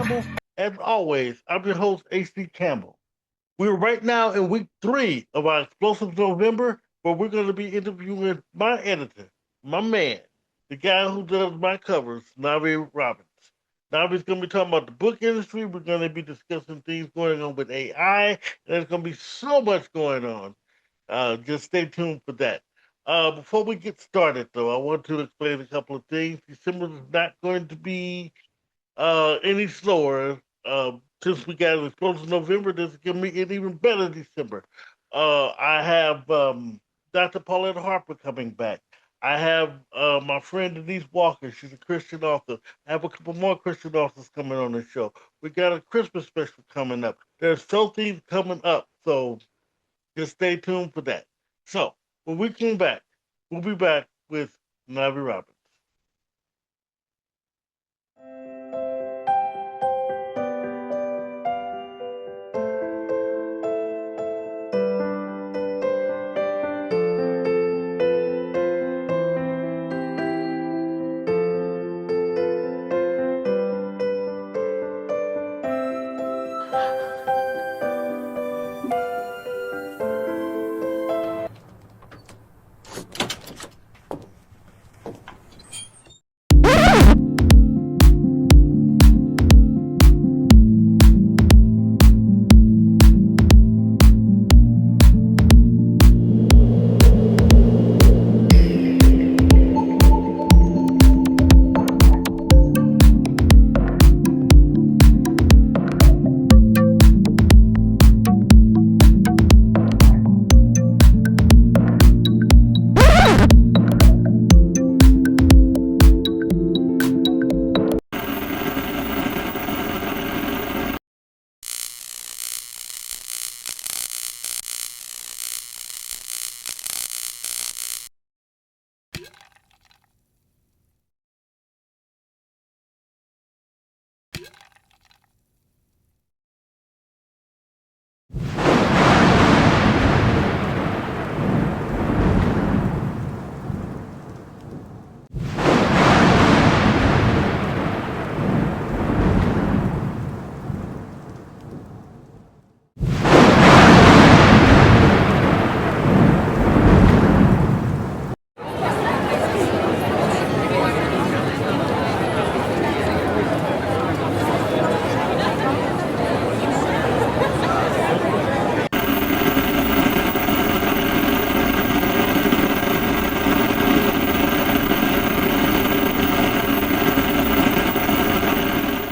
Campbell. As always, I'm your host, AC Campbell. We're right now in week 3 of our Explosive November, where we're going to be interviewing my editor, my man, the guy who does my covers, Navi Robins. Navi's going to be talking about the book industry. We're going to be discussing things going on with AI, and there's going to be so much going on. Just stay tuned for that. Before we get started, though, I want to explain a couple of things. December is not going to be any slower. Since we got as close to November, this is gonna be an even better December. I have Dr. Paulette Harper coming back. I have my friend Denise Walker. She's a Christian author. I have a couple more Christian authors coming on the show. We got a Christmas special coming up. There's so things coming up, so just stay tuned for that. So when we come back, we'll be back with Navi Robins.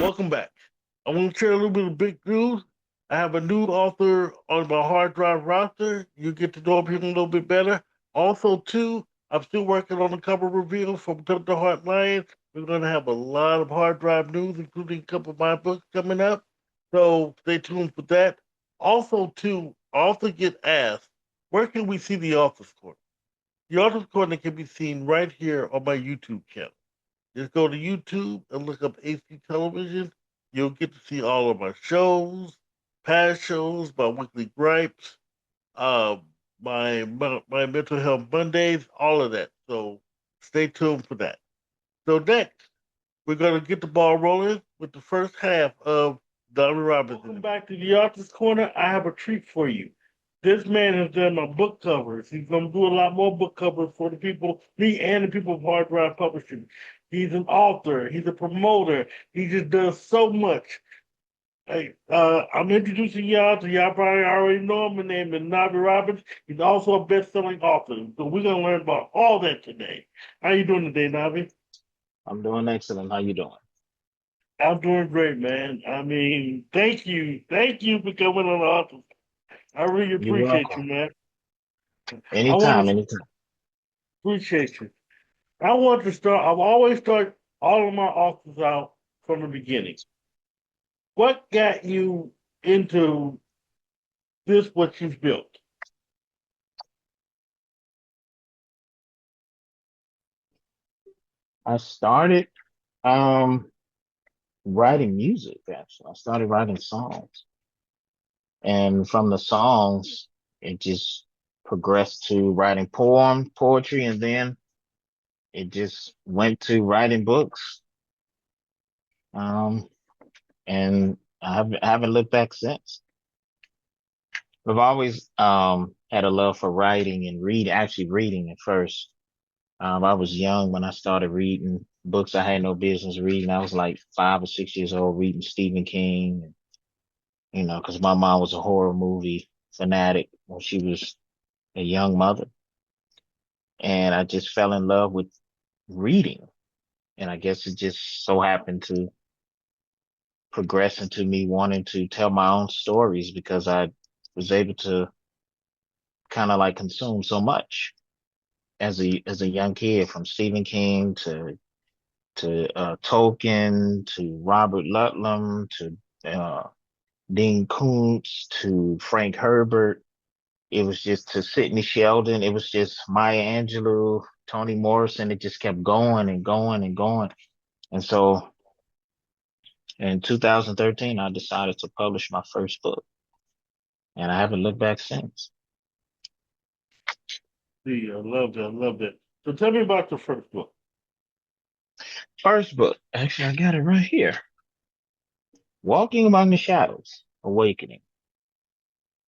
Welcome back. I want to share a little bit of big news. I have a new author on my hard drive roster. You get to know him a little bit better. Also, too, I'm still working on a cover reveal from Come to Heart Lions. We're going to have a lot of hard drive news, including a couple of my books coming up. So stay tuned for that. Also, too, I often get asked, where can we see the Author's Corner? The Author's Corner can be seen right here on my YouTube channel. Just go to YouTube and look up AC Television. You'll get to see all of my shows, past shows, my weekly gripes, uh, my mental health Mondays, all of that. So stay tuned for that. So next, we're gonna get the ball rolling with the first half of Donnie Robinson. Welcome back to the Author's Corner. I have a treat for you. This man has done my book covers. He's gonna do a lot more book covers for the people, me and the people of Hard Drive Publishing. He's an author. He's a promoter. He just does so much. Hey, I'm introducing y'all to y'all probably already know him. My name is Navi Robins. He's also a best-selling author. So we're gonna learn about all that today. How you doing today, Navi? I'm doing excellent. How you doing? I'm doing great, man. I mean, thank you for coming on the office. I really You're appreciate you, welcome. man. I want Anytime, to anytime. appreciate you. I want to start. I've always start all of my authors out from the beginning. What got you into this? What you've built? I started um writing music actually. I started writing songs. And from the songs, it just progressed to writing poetry, and then it just went to writing books. Um, and I haven't looked back since. I've always had a love for writing and actually reading at first. I was young when I started reading books I had no business reading. I was like 5 or 6 years old reading Stephen King, and, because my mom was a horror movie fanatic when she was a young mother. And I just fell in love with reading. And I guess it just so happened to progress into me wanting to tell my own stories because I was able to kind of like consume so much as a young kid, from Stephen King to Tolkien to Robert Ludlum to uh, Dean Koontz to Frank Herbert. It was just to Sidney Sheldon. It was just Maya Angelou, Toni Morrison. It just kept going and going and going. And so in 2013, I decided to publish my first book, and I haven't looked back since. See, I love that. I love that. So tell me about your first book. First book, actually, I got it right here. Walking Among the Shadows, Awakening.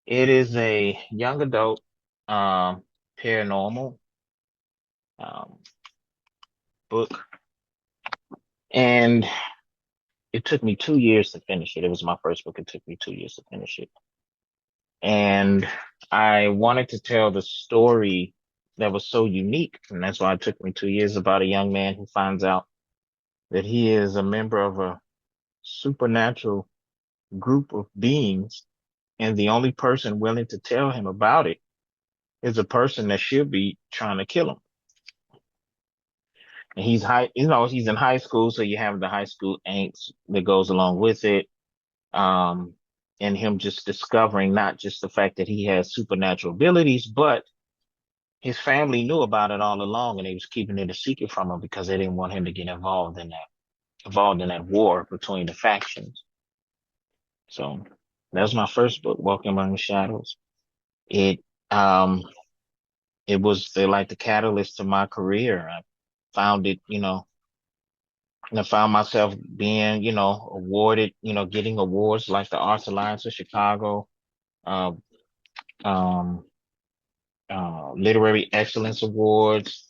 It is a young adult um, paranormal um, book, and it took me 2 years to finish it. It was my first book. It took me 2 years to finish it, and I wanted to tell the story that was so unique, and that's why it took me 2 years, about a young man who finds out that he is a member of a supernatural group of beings, and the only person willing to tell him about it is a person that should be trying to kill him. And he's in high school, so you have the high school angst that goes along with it. Um, and him just discovering not just the fact that he has supernatural abilities, but his family knew about it all along, and they was keeping it a secret from him because they didn't want him to get involved in that war between the factions. So that was my first book, Walking Among the Shadows. It um it was like the catalyst to my career. I found it, and I found myself being, awarded, getting awards like the Arts Alliance of Chicago, uh, um, Literary Excellence Awards,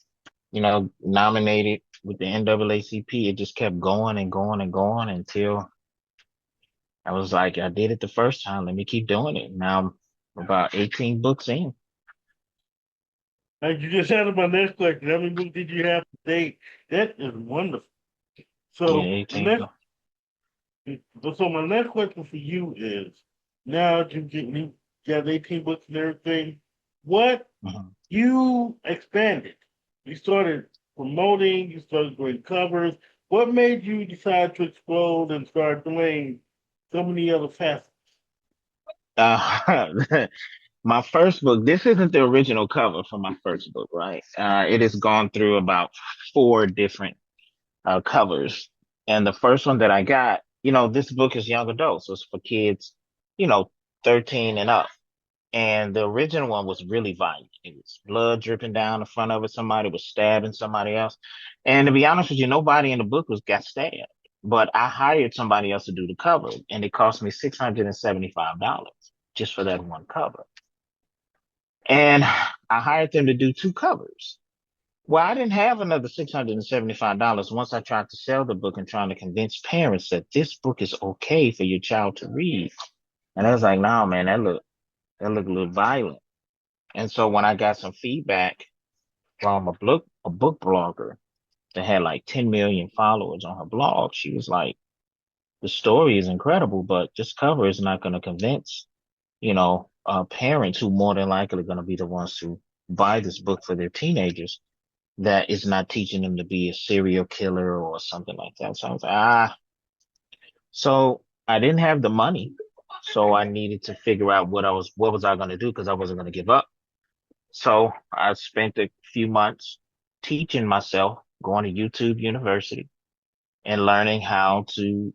nominated with the NAACP. It just kept going and going and going until I was like, I did it the first time. Let me keep doing it. Now I'm about 18 books in. Like you just answered my next question. How many books did you have to date? That is wonderful. Yeah, So my 18 next, books. so my next question for you is: now that you got 18 books and everything, what Mhm. you expanded? You started promoting. You started doing covers. What made you decide to explode and start doing so many other facets? My first book, this isn't the original cover for my first book, right? It has gone through about four different covers. And the first one that I got, this book is young adult, so it's for kids, you know, 13 and up. And the original one was really violent. It was blood dripping down the front of it. Somebody was stabbing somebody else. And to be honest with you, nobody in the book was got stabbed. But I hired somebody else to do the cover, and it cost me $675 just for that one cover. And I hired them to do two covers. Well, I didn't have another $675 once I tried to sell the book and trying to convince parents that this book is okay for your child to read. And I was like, no, man, that look a little violent. And so when I got some feedback from a book blogger that had like 10 million followers on her blog, she was like, the story is incredible, but this cover is not going to convince, parents who more than likely going to be the ones to buy this book for their teenagers, that is not teaching them to be a serial killer or something like that. So I was like, so I didn't have the money. So I needed to figure out what was I going to do, because I wasn't going to give up. So I spent a few months teaching myself, going to YouTube University and learning how to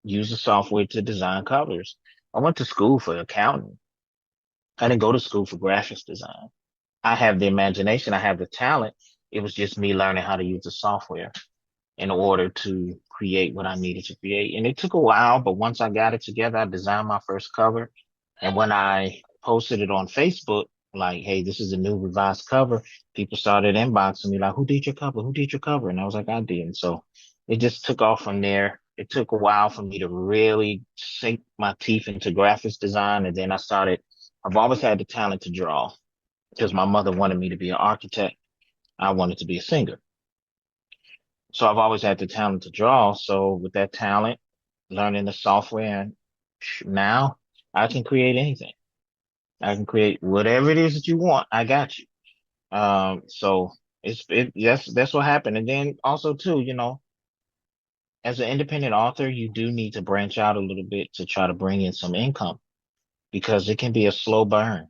use the software to design covers. I went to school for accounting. I didn't go to school for graphics design. I have the imagination. I have the talent. It was just me learning how to use the software in order to create what I needed to create. And it took a while, but once I got it together, I designed my first cover. And when I posted it on Facebook, like, hey, this is a new revised cover, people started inboxing me like, who did your cover? Who did your cover? And I was like, I did. And so it just took off from there. It took a while for me to really sink my teeth into graphics design. And then I've always had the talent to draw because my mother wanted me to be an architect. I wanted to be a singer. So I've always had the talent to draw. So with that talent, learning the software, and now I can create anything. I can create whatever it is that you want. I got you. So that's what happened. And then also too, as an independent author, you do need to branch out a little bit to try to bring in some income because it can be a slow burn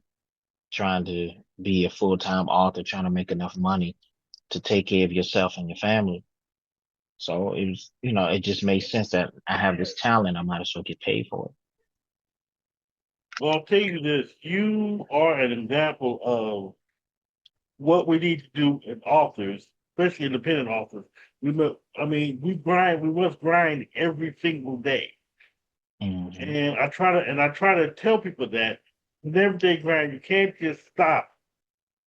trying to be a full-time author, trying to make enough money to take care of yourself and your family. So it just made sense that I have this talent. I might as well get paid for it. Well, I'll tell you this: you are an example of what we need to do as authors, especially independent authors. We grind. We must grind every single day. Hmm. And I try to tell people that with everyday grind, you can't just stop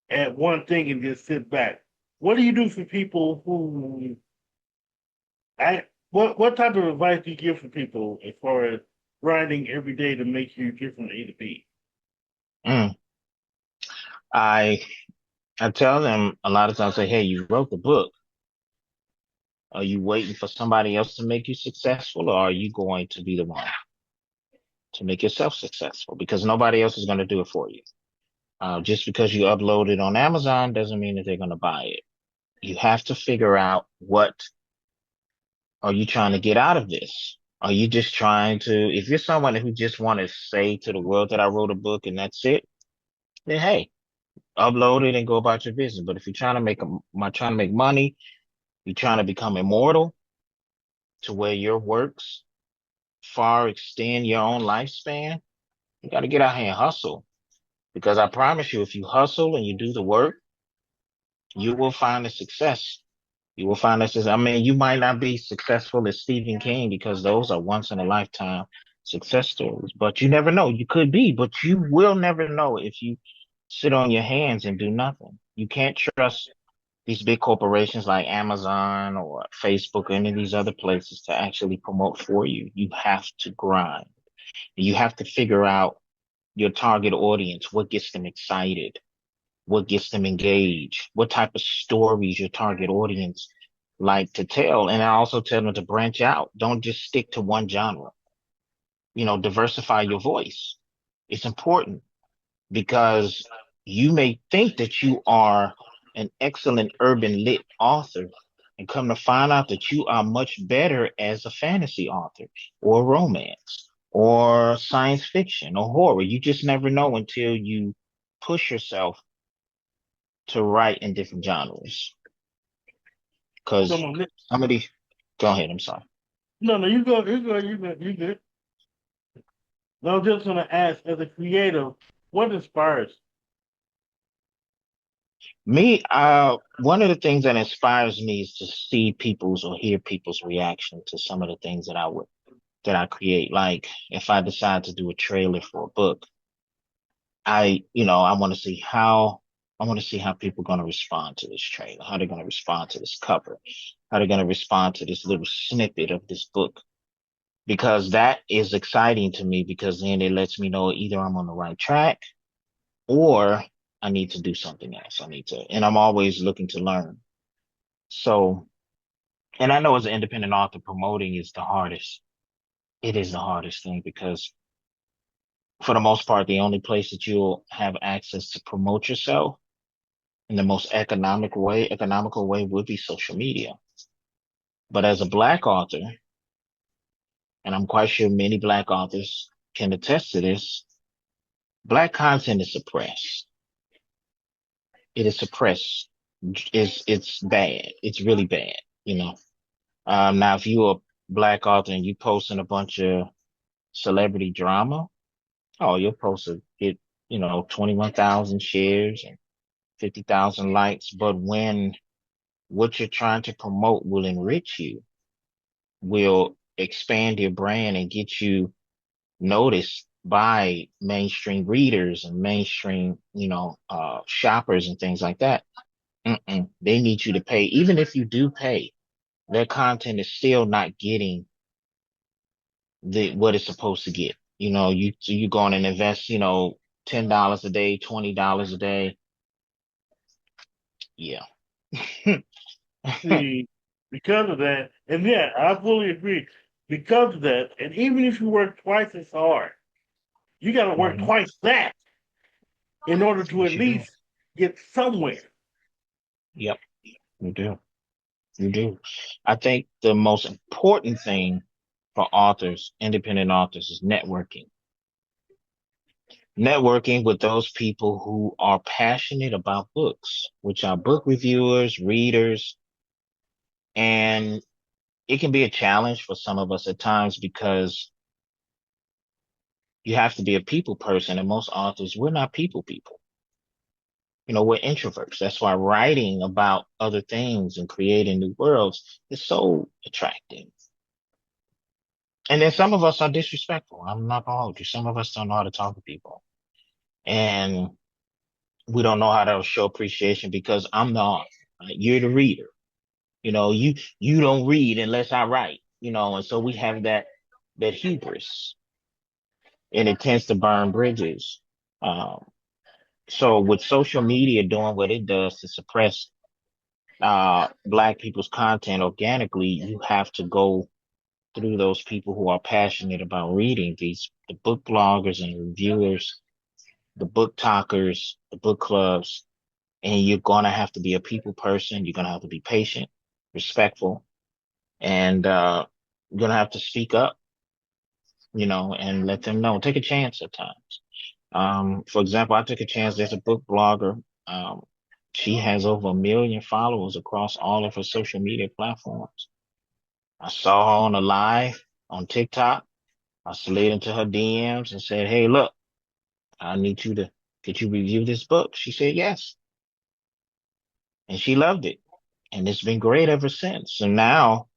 at one thing and just sit back. What do you do for people who what type of advice do you give for people as far as grinding every day to make you get from A to B? Mm. I I tell them a lot of times, say, hey, you wrote the book. Are you waiting for somebody else to make you successful, or are you going to be the one to make yourself successful? Because nobody else is going to do it for you. Just because you upload it on Amazon doesn't mean that they're going to buy it. You have to figure out what are you trying to get out of this? Are you just trying to, if you're someone who just want to say to the world that I wrote a book and that's it, then hey, upload it and go about your business. But if you're trying to make money, you're trying to become immortal to where your works far extend your own lifespan, you got to get out here and hustle. Because I promise you, if you hustle and you do the work, you will find the success. You will find this. I mean, you might not be successful as Stephen King because those are once in a lifetime success stories, but you never know. You could be, but you will never know if you sit on your hands and do nothing. You can't trust these big corporations like Amazon or Facebook or any of these other places to actually promote for you. You have to grind. You have to figure out your target audience, what gets them excited, what gets them engaged, what type of stories your target audience like to tell. And I also tell them to branch out. Don't just stick to one genre. Diversify your voice. It's important because you may think that you are an excellent urban lit author and come to find out that you are much better as a fantasy author or romance or science fiction or horror. You just never know until you push yourself to write in different genres. So Because my next, some of these, go ahead, I'm sorry. no, no, you good. No, I'm just gonna ask, as a creative, what inspires? Me, one of the things that inspires me is to see people's or hear people's reaction to some of the things that I create. Like if I decide to do a trailer for a book, I want to see how people are going to respond to this trailer, how they're going to respond to this cover, how they're going to respond to this little snippet of this book, because that is exciting to me because then it lets me know either I'm on the right track or I need to do something else. And I'm always looking to learn. So, and I know as an independent author, promoting is the hardest. It is the hardest thing because for the most part, the only place that you'll have access to promote yourself in the most economical way would be social media. But as a black author, and I'm quite sure many black authors can attest to this, black content is suppressed. It is suppressed. It's bad. It's really bad, you know. Now if you're a black author and you posting a bunch of celebrity drama, oh, your post will get, 21,000 shares and 50,000 likes. But when what you're trying to promote will enrich you, will expand your brand and get you noticed by mainstream readers and mainstream, shoppers and things like that. They need you to pay. Even if you do pay, their content is still not getting the what it's supposed to get. You go on and invest, $10 a day, $20 a day. Yeah. See, because of that, and yeah, I fully agree. Because of that, and even if you work twice as hard, you got to work Mhm. twice that in order to at Yes, you do. least get somewhere. Yep, you do. You do. I think the most important thing for authors, independent authors, is networking. Networking with those people who are passionate about books, which are book reviewers, readers, and it can be a challenge for some of us at times because you have to be a people person, and most authors, we're not people. We're introverts. That's why writing about other things and creating new worlds is so attractive. And then some of us are disrespectful. I'm not gonna hold you. Some of us don't know how to talk to people. And we don't know how to show appreciation because I'm the author. Right? You're the reader. You don't read unless I write, and so we have that hubris and it tends to burn bridges. Um, so with social media doing what it does to suppress black people's content organically, you have to go through those people who are passionate about reading, the book bloggers and reviewers, the book talkers, the book clubs, and you're gonna have to be a people person. You're gonna have to be patient, respectful, and you're gonna have to speak up, and let them know. Take a chance at times. For example, I took a chance. There's a book blogger. Um, she has over 1 million followers across all of her social media platforms. I saw her on a live on TikTok. I slid into her DMs and said, "Hey, look, I need you to could you review this book?" She said yes, and she loved it, and it's been great ever since. So now,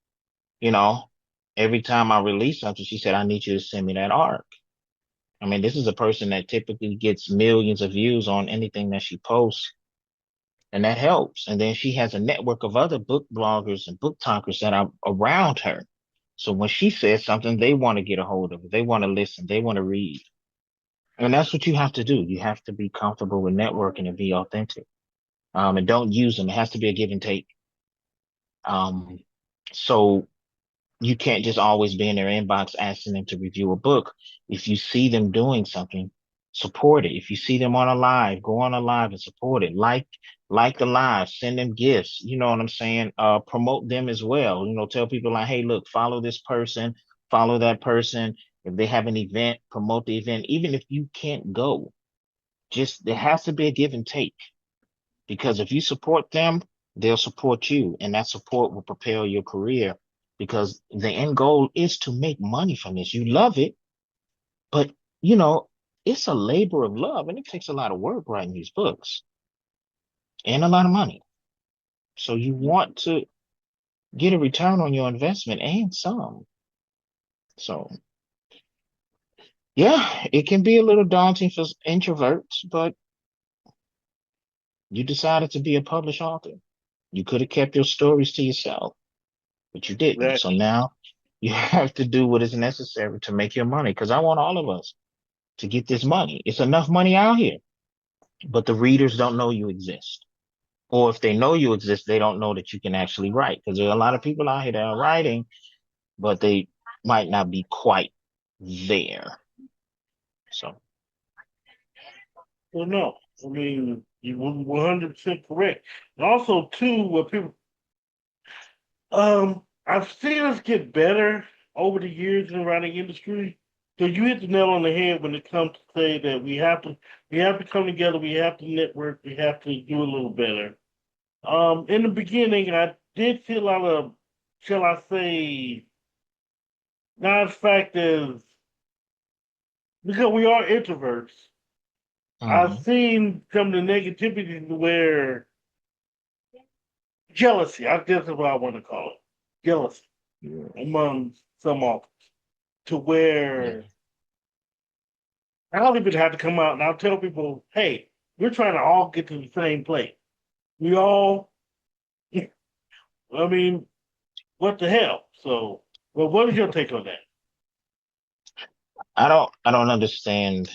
you know, every time I release something, she said, "I need you to send me that arc." I mean, this is a person that typically gets millions of views on anything that she posts, and that helps. And then she has a network of other book bloggers and book talkers that are around her. So when she says something, they want to get a hold of it. They want to listen. They want to read. And that's what you have to do. You have to be comfortable with networking and be authentic. And don't use them. It has to be a give and take. Um, so you can't just always be in their inbox asking them to review a book. If you see them doing something, support it. If you see them on a live, go on a live and support it. Like the live, send them gifts. You know what I'm saying? Promote them as well. Tell people like, hey, look, follow this person, follow that person. If they have an event, promote the event. Even if you can't go, just there has to be a give and take because if you support them, they'll support you, and that support will propel your career because the end goal is to make money from this. You love it, but you know, it's a labor of love and it takes a lot of work writing these books and a lot of money. So you want to get a return on your investment and some. So yeah, it can be a little daunting for introverts, but you decided to be a published author. You could have kept your stories to yourself, but you didn't. That So now you have to do what is necessary to make your money. Because I want all of us to get this money. It's enough money out here, but the readers don't know you exist. Or if they know you exist, they don't know that you can actually write. Because there are a lot of people out here that are writing, but they might not be quite there. So, well, no, I mean you were 100% correct. And also, too, what people I've seen us get better over the years in the writing industry. So you hit the nail on the head when it comes to say that we have to come together, we have to network, we have to do a little better. In the beginning, I did see a lot of, shall I say, not as fact as because we are introverts. I've mhm. seen some of the negativity where jealousy. I guess is what I want to call it. Jealousy. Yeah. among some authors to Yeah. where I don't even have to come out and I'll tell people, hey, we're trying to all get to the same place. We all, I mean, what the hell? So, well, what is your take on that? I don't understand.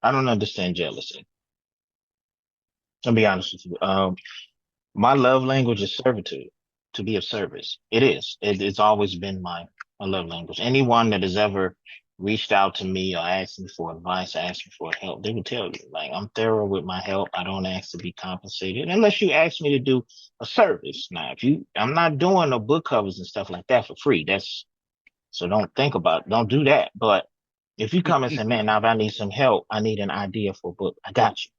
I don't understand jealousy. To be honest with you. My love language is servitude, to be of service. It is. It's always been my love language. Anyone that has ever reached out to me or asked me for advice, asked me for help, they will tell you, like, I'm thorough with my help. I don't ask to be compensated unless you ask me to do a service. Now, I'm not doing no book covers and stuff like that for free. So don't think about, don't do that. But if you come and say, man, now if I need some help, I need an idea for a book, I got you.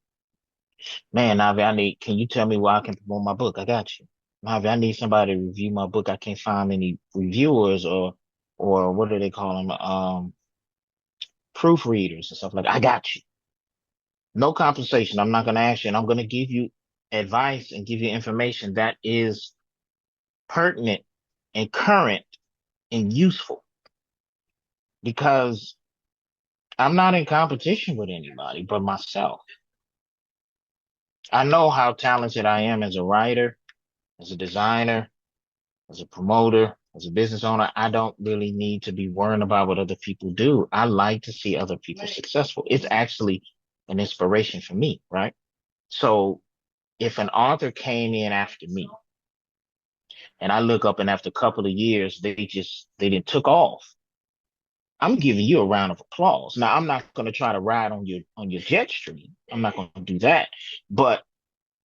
Man, Navi, can you tell me where I can promote my book? I got you. Navi, I need somebody to review my book. I can't find any reviewers or what do they call them? Proofreaders and stuff like that. I got you. No compensation. I'm not going to ask you. And I'm going to give you advice and give you information that is pertinent and current and useful because I'm not in competition with anybody but myself. I know how talented I am as a writer, as a designer, as a promoter, as a business owner. I don't really need to be worrying about what other people do. I like to see other people successful. It's actually an inspiration for me, right? So if an author came in after me and I look up and after a couple of years, they didn't took off. I'm giving you a round of applause. Now I'm not going to try to ride on your jet stream. I'm not going to do that. But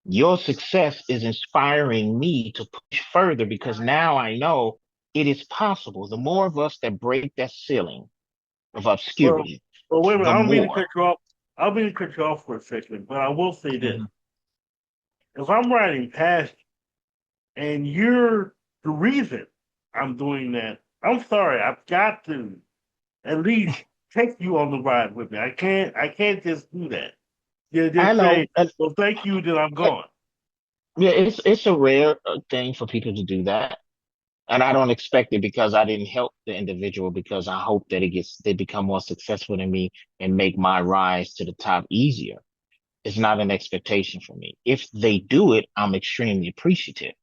your success is inspiring me to push further because now I know it is possible. The more of us that break that ceiling of Well, obscurity, well, wait a minute. the I don't mean to more. cut you off. I don't mean to cut you off for a second, but I will say this: Mhm. if I'm writing past you and you're the reason I'm doing that, I'm sorry. I've got to at least take you on the ride with me. I can't just do that. You I just say, know, and "Well, thank you," then I'm uh, gone. yeah, it's a rare thing for people to do that, and I don't expect it because I didn't help the individual because I hope that they become more successful than me and make my rise to the top easier. It's not an expectation for me. If they do it, I'm extremely appreciative.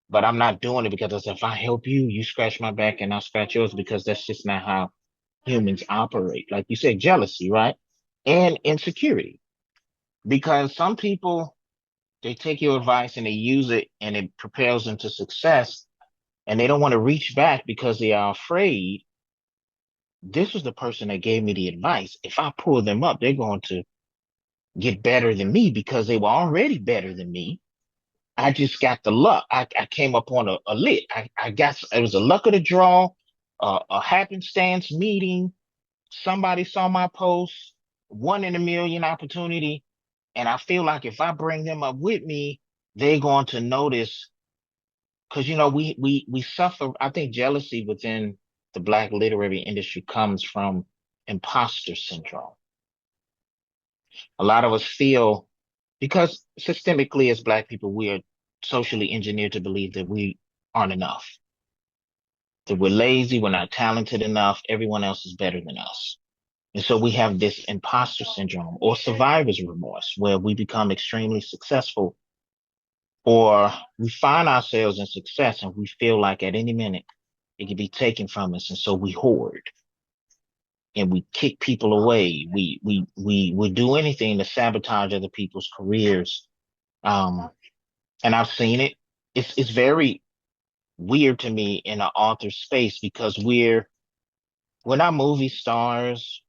But I'm not doing it because if I help you, you scratch my back and I'll scratch yours because that's just not how humans operate. Like you said, jealousy, right? And insecurity. Because some people, they take your advice and they use it and it propels them to success and they don't want to reach back because they are afraid this was the person that gave me the advice. If I pull them up, they're going to get better than me because they were already better than me. I just got the luck. I came up on a lit. I got it was a luck of the draw, a happenstance meeting. Somebody saw my post, 1 in a million opportunity, and I feel like if I bring them up with me, they're going to notice because we suffer. I think jealousy within the Black literary industry comes from imposter syndrome. A lot of us feel because systemically as Black people, we are socially engineered to believe that we aren't enough, that we're lazy, we're not talented enough, everyone else is better than us. And so we have this imposter syndrome or survivor's remorse where we become extremely successful or we find ourselves in success and we feel like at any minute it could be taken from us. And so we hoard and we kick people away. We do anything to sabotage other people's careers. Um, and I've seen it. It's very weird to me in an author space because we're not movie stars.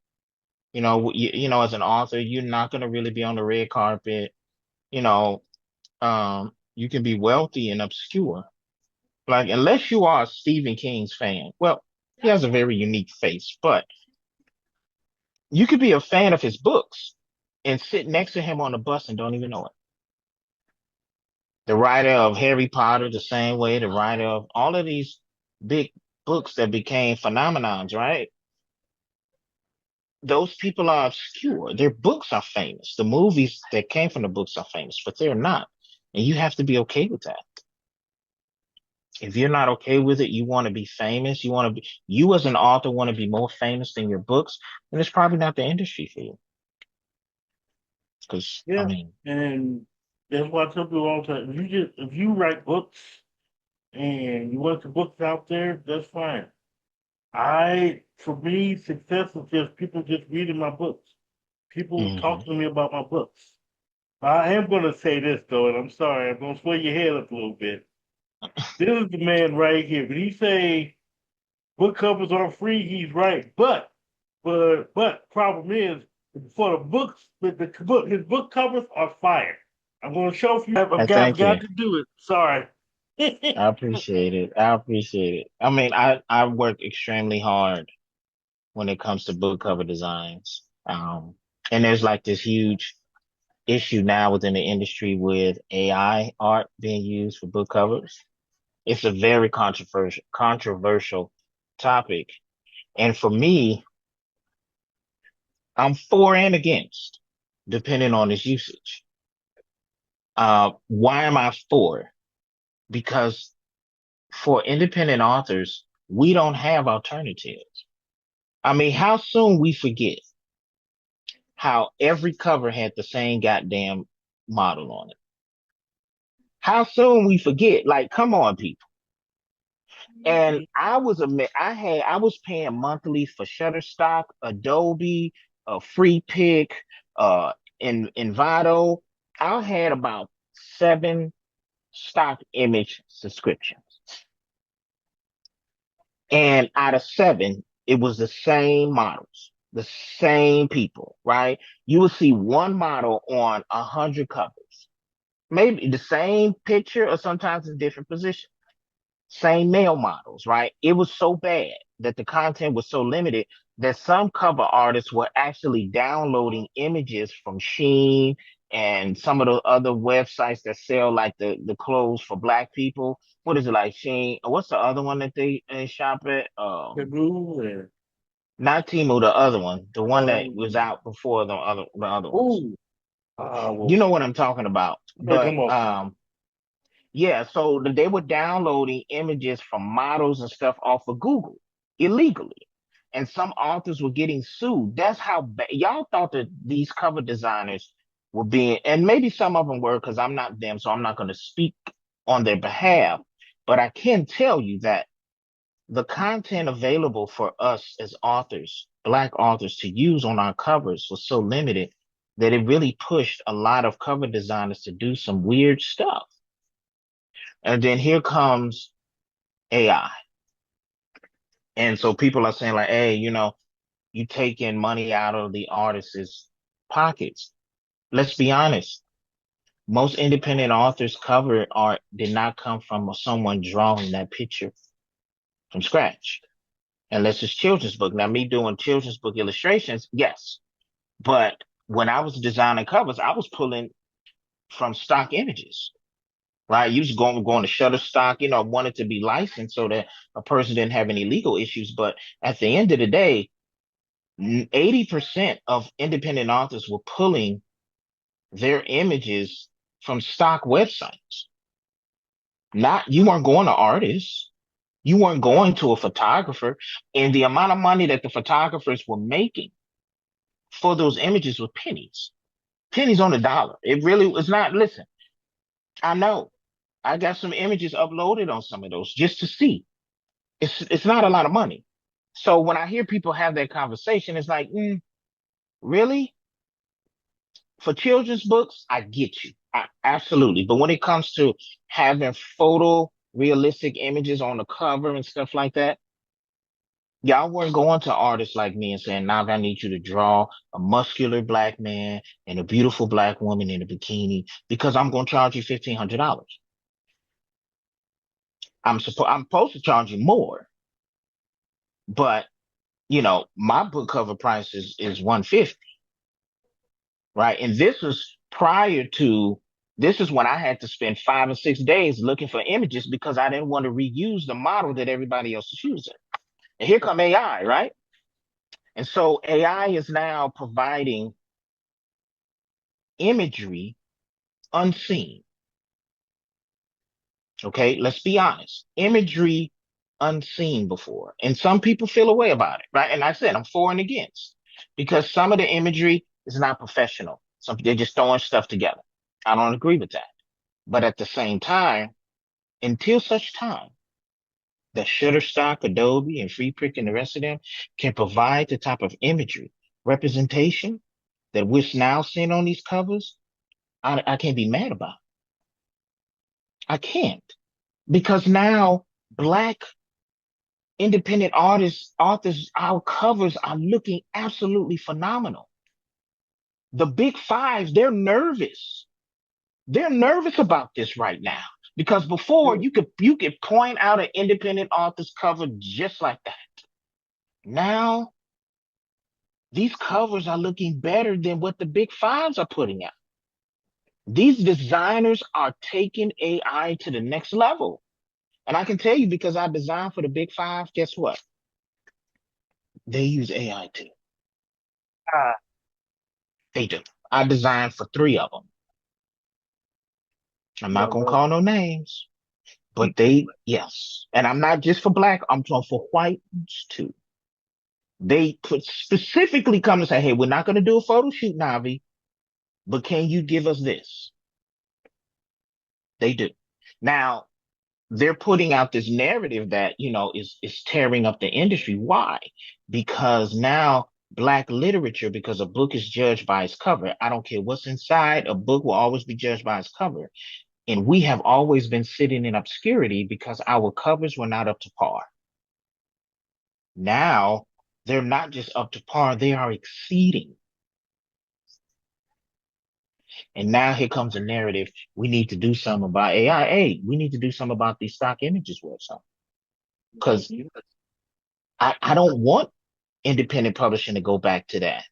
As an author, you're not going to really be on the red carpet. You know, you can be wealthy and obscure. Like, unless you are a Stephen King's fan, well, he has a very unique face, but you could be a fan of his books and sit next to him on the bus and don't even know it. The writer of Harry Potter, the same way, the writer of all of these big books that became phenomenons, right? Those people are obscure. Their books are famous. The movies that came from the books are famous, but they're not. And you have to be okay with that. If you're not okay with it, you want to be famous, you as an author want to be more famous than your books, then it's probably not the industry for you. Because, I Yeah, mean, and that's why I tell people all the time: if you write books and you want the books out there, that's fine. For me, success is just people just reading my books, people hmm talking to me about my books. I am going to say this though, and I'm sorry, I'm going to sway your head up a little bit. This is the man right here. When he say book covers aren't free, he's right. But problem is for the books, his book covers are fire. I'm going to show you. I've thank you. got to do it. Sorry. I appreciate it. I appreciate it. I mean, I work extremely hard when it comes to book cover designs. And there's like this huge issue now within the industry with AI art being used for book covers. It's a very controversial topic. And for me, I'm for and against, depending on its usage. Why am I for? Because for independent authors, we don't have alternatives. I mean, how soon we forget how every cover had the same goddamn model on it. How soon we forget? Like, come on, people. And I was paying monthly for Shutterstock, Adobe, Free Pick, uh, Envato. I had about 7 stock image subscriptions. And out of 7, it was the same models, the same people, right? You will see one model on 100 covers, maybe the same picture or sometimes in different positions, same male models, right? It was so bad that the content was so limited that some cover artists were actually downloading images from Shein and some of the other websites that sell like the clothes for black people. What is it like Shein? What's the other one that they shop at? Taboo and Not Temu, the other one, the one that was um, out before the other ones. oh, You well, know what I'm talking about. But come on. yeah, so they were downloading images from models and stuff off of Google illegally. And some authors were getting sued. That's how y'all thought that these cover designers were being, and maybe some of them were because I'm not them, so I'm not going to speak on their behalf. But I can tell you that the content available for us as authors, Black authors, to use on our covers was so limited that it really pushed a lot of cover designers to do some weird stuff. And then here comes AI. And so people are saying like, hey, you taking money out of the artist's pockets. Let's be honest. Most independent authors cover art did not come from someone drawing that picture from scratch. Unless it's children's book. Now, me doing children's book illustrations, yes. But when I was designing covers, I was pulling from stock images. Right? You just going to Shutterstock, wanted to be licensed so that a person didn't have any legal issues. But at the end of the day, 80% of independent authors were pulling their images from stock websites. Not, you weren't going to artists. You weren't going to a photographer. And the amount of money that the photographers were making for those images were pennies. Pennies on the dollar. It really was not. Listen, I know. I got some images uploaded on some of those just to see. It's not a lot of money. So when I hear people have that conversation, it's like, really? For children's books, I get you. Absolutely. But when it comes to having photo realistic images on the cover and stuff like that, y'all weren't going to artists like me and saying, now I need you to draw a muscular black man and a beautiful black woman in a bikini because I'm going to charge you $1,500. I'm supposed to charge you more, but my book cover price is 150, right? And this is when I had to spend 5 or 6 days looking for images because I didn't want to reuse the model that everybody else is using. And here come AI, right? And so AI is now providing imagery unseen. Okay, let's be honest. Imagery unseen before. And some people feel a way about it, right? And I said I'm for and against because some of the imagery is not professional. Some they're just throwing stuff together. I don't agree with that. But at the same time, until such time that Shutterstock, Adobe, and FreePic and the rest of them can provide the type of imagery, representation that we're now seeing on these covers, I can't be mad about. I can't because now black independent artists, authors, our covers are looking absolutely phenomenal. The big fives, they're nervous. They're nervous about this right now because before you could point out an independent author's cover just like that. Now these covers are looking better than what the big fives are putting out. These designers are taking AI to the next level. And I can tell you because I designed for the big five, guess what? They use AI too. Ah, They do. I designed for three of them. I'm not no, gonna no. call no names, but they, yes. And I'm not just for black, I'm talking for whites too. They put specifically come and say, hey, we're not gonna do a photo shoot, Navi, but can you give us this? They do. Now they're putting out this narrative that, is tearing up the industry. Why? Because now black literature, because a book is judged by its cover. I don't care what's inside, a book will always be judged by its cover. And we have always been sitting in obscurity because our covers were not up to par. Now they're not just up to par, they are exceeding. And now here comes a narrative. We need to do something about AI. Hey, we need to do something about these stock images websites. Because I don't want independent publishing to go back to that,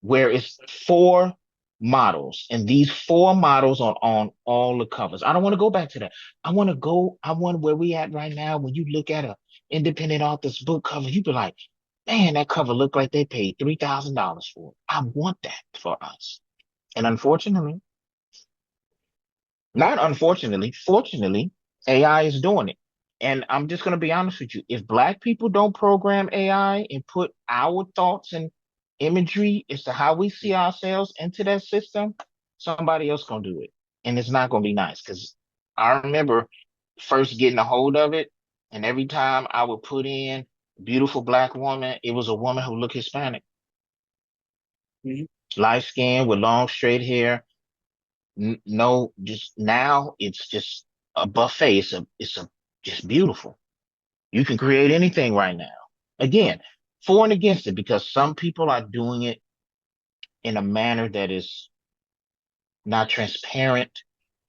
where it's four models and these four models are on all the covers. I don't want to go back to that. I want where we at right now. When you look at a independent author's book cover, you be like, man, that cover look like they paid $3,000 for it. I want that for us. And unfortunately, not unfortunately, fortunately, AI is doing it. And I'm just going to be honest with you. If black people don't program AI and put our thoughts and imagery as to how we see ourselves into that system, somebody else going to do it. And it's not going to be nice because I remember first getting a hold of it. And every time I would put in beautiful black woman, it was a woman who looked Hispanic, Mhm. light skin with long straight hair. No, just now it's just a buffet. It's a just beautiful. You can create anything right now. Again, for and against it because some people are doing it in a manner that is not transparent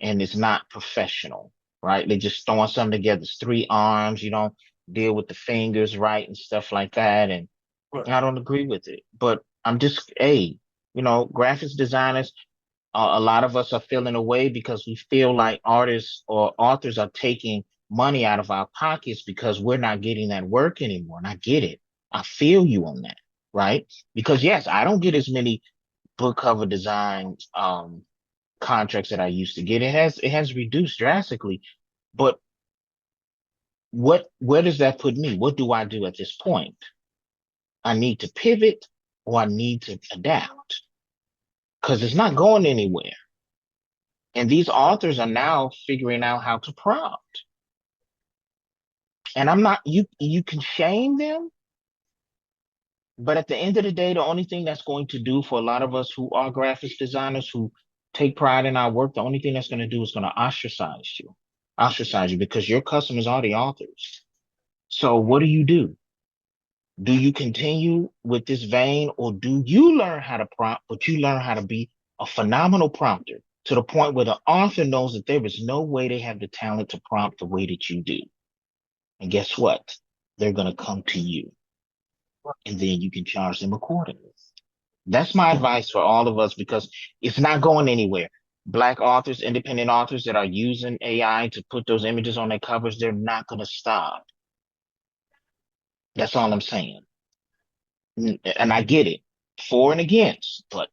and it's not professional, right? They're just throwing something together. It's three arms. You don't deal with the fingers right and stuff like that. And Right. I don't agree with it. But I'm just, hey, graphics designers, a lot of us are feeling away because we feel like artists or authors are taking money out of our pockets because we're not getting that work anymore. And I get it. I feel you on that, right? Because yes, I don't get as many book cover design contracts that I used to get. It has reduced drastically. But where does that put me? What do I do at this point? I need to pivot or I need to adapt because it's not going anywhere. And these authors are now figuring out how to prompt. And I'm not, you can shame them, but at the end of the day, the only thing that's going to do for a lot of us who are graphics designers who take pride in our work, the only thing that's going to do is going to ostracize you because your customers are the authors. So what do? Do you continue with this vein or do you learn how to prompt, but you learn how to be a phenomenal prompter to the point where the author knows that there is no way they have the talent to prompt the way that you do. And guess what? They're going to come to you and then you can charge them accordingly. That's my advice for all of us because it's not going anywhere. Black authors, independent authors that are using AI to put those images on their covers, they're not going to stop. That's all I'm saying. And I get it, for and against, but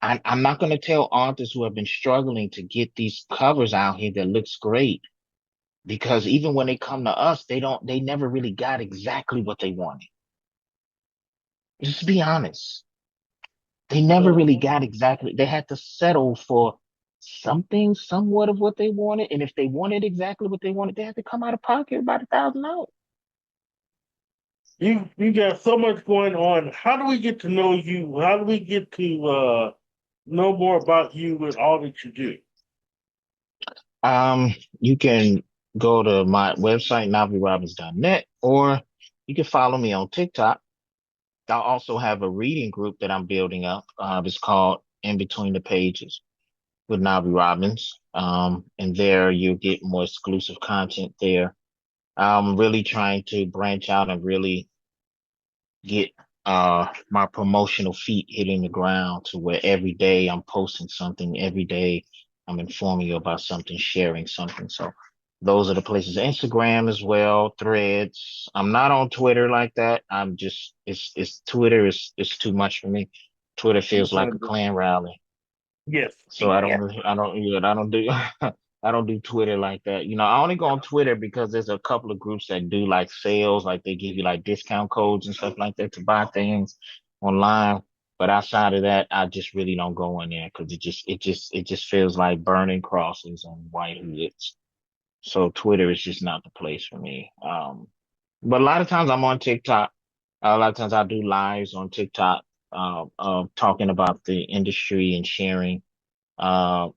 I'm not going to tell authors who have been struggling to get these covers out here that looks great because even when they come to us, they never really got exactly what they wanted. Just be honest. They never So really got exactly, they had to settle for something, somewhat of what they wanted. And if they wanted exactly what they wanted, they had to come out of pocket about $1,000. you got so much going on. How do we get to know you? How do we get to know more about you and all that you do? You can go to my website, navirobins.net, or you can follow me on TikTok. I also have a reading group that I'm building up. It's called In Between the Pages with Navi Robins. And there you'll get more exclusive content there. I'm really trying to branch out and really get my promotional feet hitting the ground to where every day I'm posting something, every day I'm informing you about something, sharing something. So those are the places. Instagram as well, threads. I'm not on Twitter like that. I'm just it's Twitter is too much for me. Twitter feels like a Klan rally. Yes. So Yeah. I don't do I don't do Twitter like that. I only go on Twitter because there's a couple of groups that do like sales, like they give you like discount codes and stuff like that to buy things online. But outside of that, I just really don't go in there because it just feels like burning crosses on white hoods. So Twitter is just not the place for me. But a lot of times I'm on TikTok. A lot of times I do lives on TikTok, talking about the industry and sharing. Uh,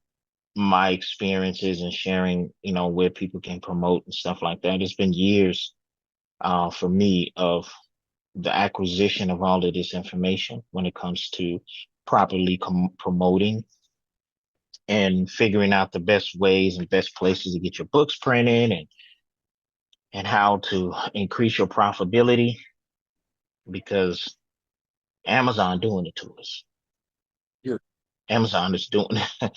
my experiences and sharing, where people can promote and stuff like that. It's been years, for me of the acquisition of all of this information when it comes to properly promoting and figuring out the best ways and best places to get your books printed and how to increase your profitability because Amazon doing it to us. Yeah. Amazon is doing it.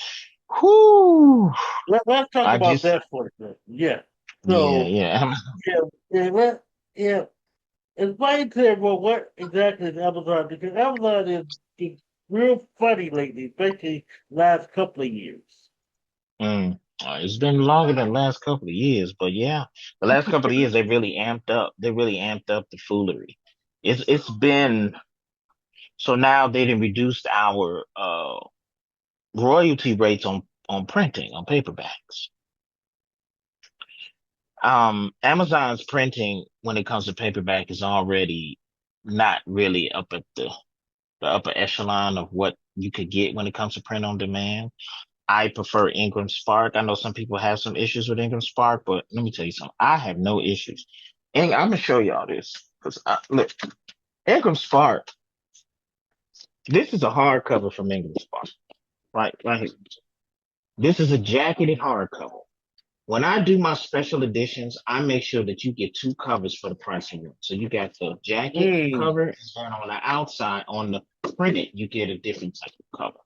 Whoo! Let's talk I about just, that for a second. Yeah. yeah, So yeah. yeah, yeah. Explain to everyone what exactly is Amazon because Amazon is been real funny lately, especially last couple of years. It's been longer than the last couple of years, but yeah, the last couple of years they really amped up. They really amped up the foolery. It's been so now they didn't reduce our royalty rates on printing on paperbacks. Amazon's printing when it comes to paperback is already not really up at the upper echelon of what you could get when it comes to print on demand. I prefer Ingram Spark. I know some people have some issues with Ingram Spark, but let me tell you something. I have no issues. And I'm gonna show y'all this because look, Ingram Spark. This is a hardcover from Ingram Spark, right here. This is a jacketed hardcover. When I do my special editions, I make sure that you get two covers for the price of one. So you got the jacket Mm. cover, and then on the outside, on the printed, you get a different type of cover,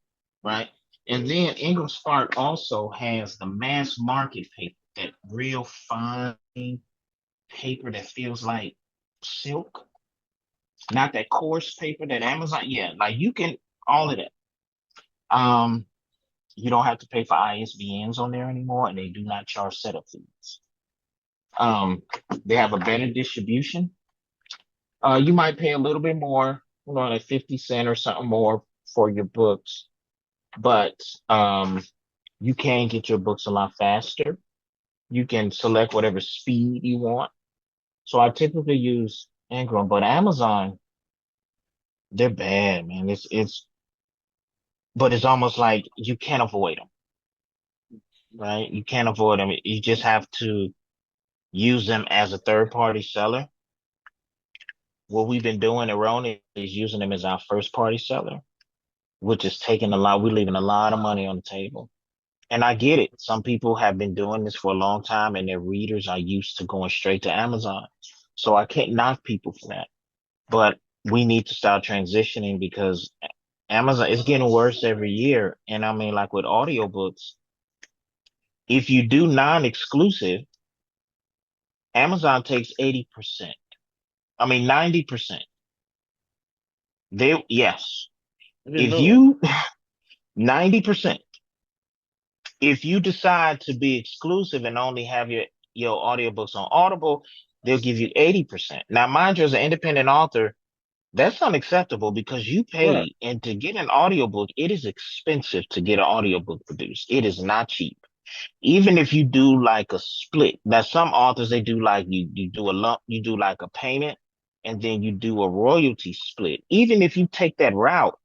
right? And then Ingram Spark also has the mass market paper, that real fine paper that feels like silk, not that coarse paper that Amazon. Yeah, like you can all of that. Um, you don't have to pay for ISBNs on there anymore, and they do not charge setup fees. Um, they have a better distribution. You might pay a little bit more, like 50 cent or something more for your books, but um, you can get your books a lot faster. You can select whatever speed you want. So I typically use Ingram, but Amazon, they're bad, man. But it's almost like you can't avoid them, right? You can't avoid them. You just have to use them as a third party seller. What we've been doing at Rona is using them as our first party seller, which is taking a lot, we're leaving a lot of money on the table. And I get it. Some people have been doing this for a long time and their readers are used to going straight to Amazon. So I can't knock people for that. But we need to start transitioning because Amazon is getting worse every year. And I mean, like with audiobooks, if you do non-exclusive, Amazon takes 80%. I mean, 90%. Yes. I didn't If know that. you 90%. If you decide to be exclusive and only have your audiobooks on Audible, they'll give you 80%. Now, mind you, as an independent author, that's unacceptable because you Right. pay, and to get an audiobook, it is expensive to get an audiobook produced. It is not cheap. Even if you do like a split. Now, some authors they do like you do a lump, you do like a payment, and then you do a royalty split. Even if you take that route,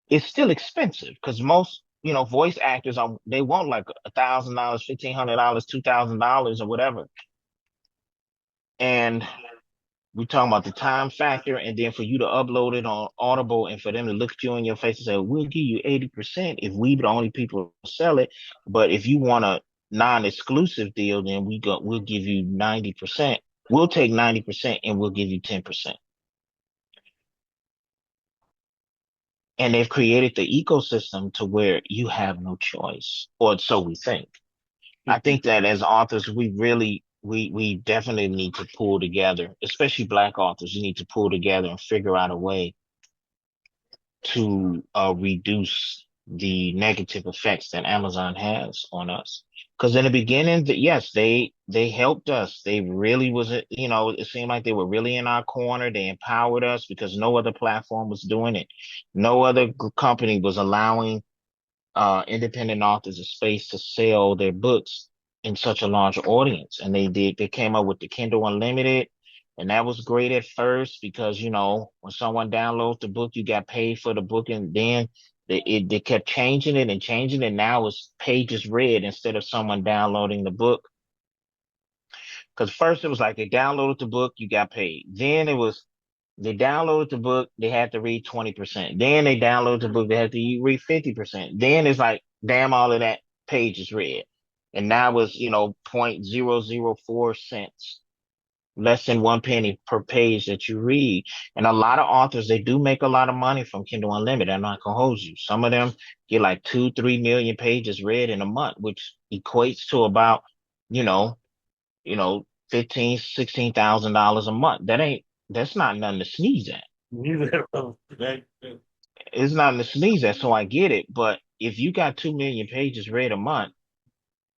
it's still expensive because most voice actors are they want like $1,000, $1,500, $2,000 or whatever. And we're talking about the time factor, and then for you to upload it on Audible and for them to look at you in your face and say, "We'll give you 80% if we the only people who sell it, but if you want a non-exclusive deal, then we'll give you 90%. We'll take 90% and we'll give you 10%." And they've created the ecosystem to where you have no choice, or so we think. I think that as authors, we definitely need to pull together, especially Black authors. You need to pull together and figure out a way to reduce the negative effects that Amazon has on us. Because in the beginning, yes, they helped us. They really was, it seemed like they were really in our corner. They empowered us because no other platform was doing it. No other company was allowing independent authors a space to sell their books in such a large audience. And they came up with the Kindle Unlimited. And that was great at first because, when someone downloads the book, you got paid for the book. And then they kept changing it and changing it. Now it's pages read instead of someone downloading the book. Because first it was like they downloaded the book, you got paid. Then it was they downloaded the book, they had to read 20%. Then they downloaded the book, they had to read 50%. Then it's like, damn, all of that page is read. And now it's, 0.004 cents, less than 1 penny per page that you read. And a lot of authors, they do make a lot of money from Kindle Unlimited. I'm not gonna hold you. Some of them get like 2, 3 million pages read in a month, which equates to about, you know, 15, $16,000 a month. That's not nothing to sneeze at. Neither of that. It's not to sneeze at, so I get it. But if you got 2 million pages read a month,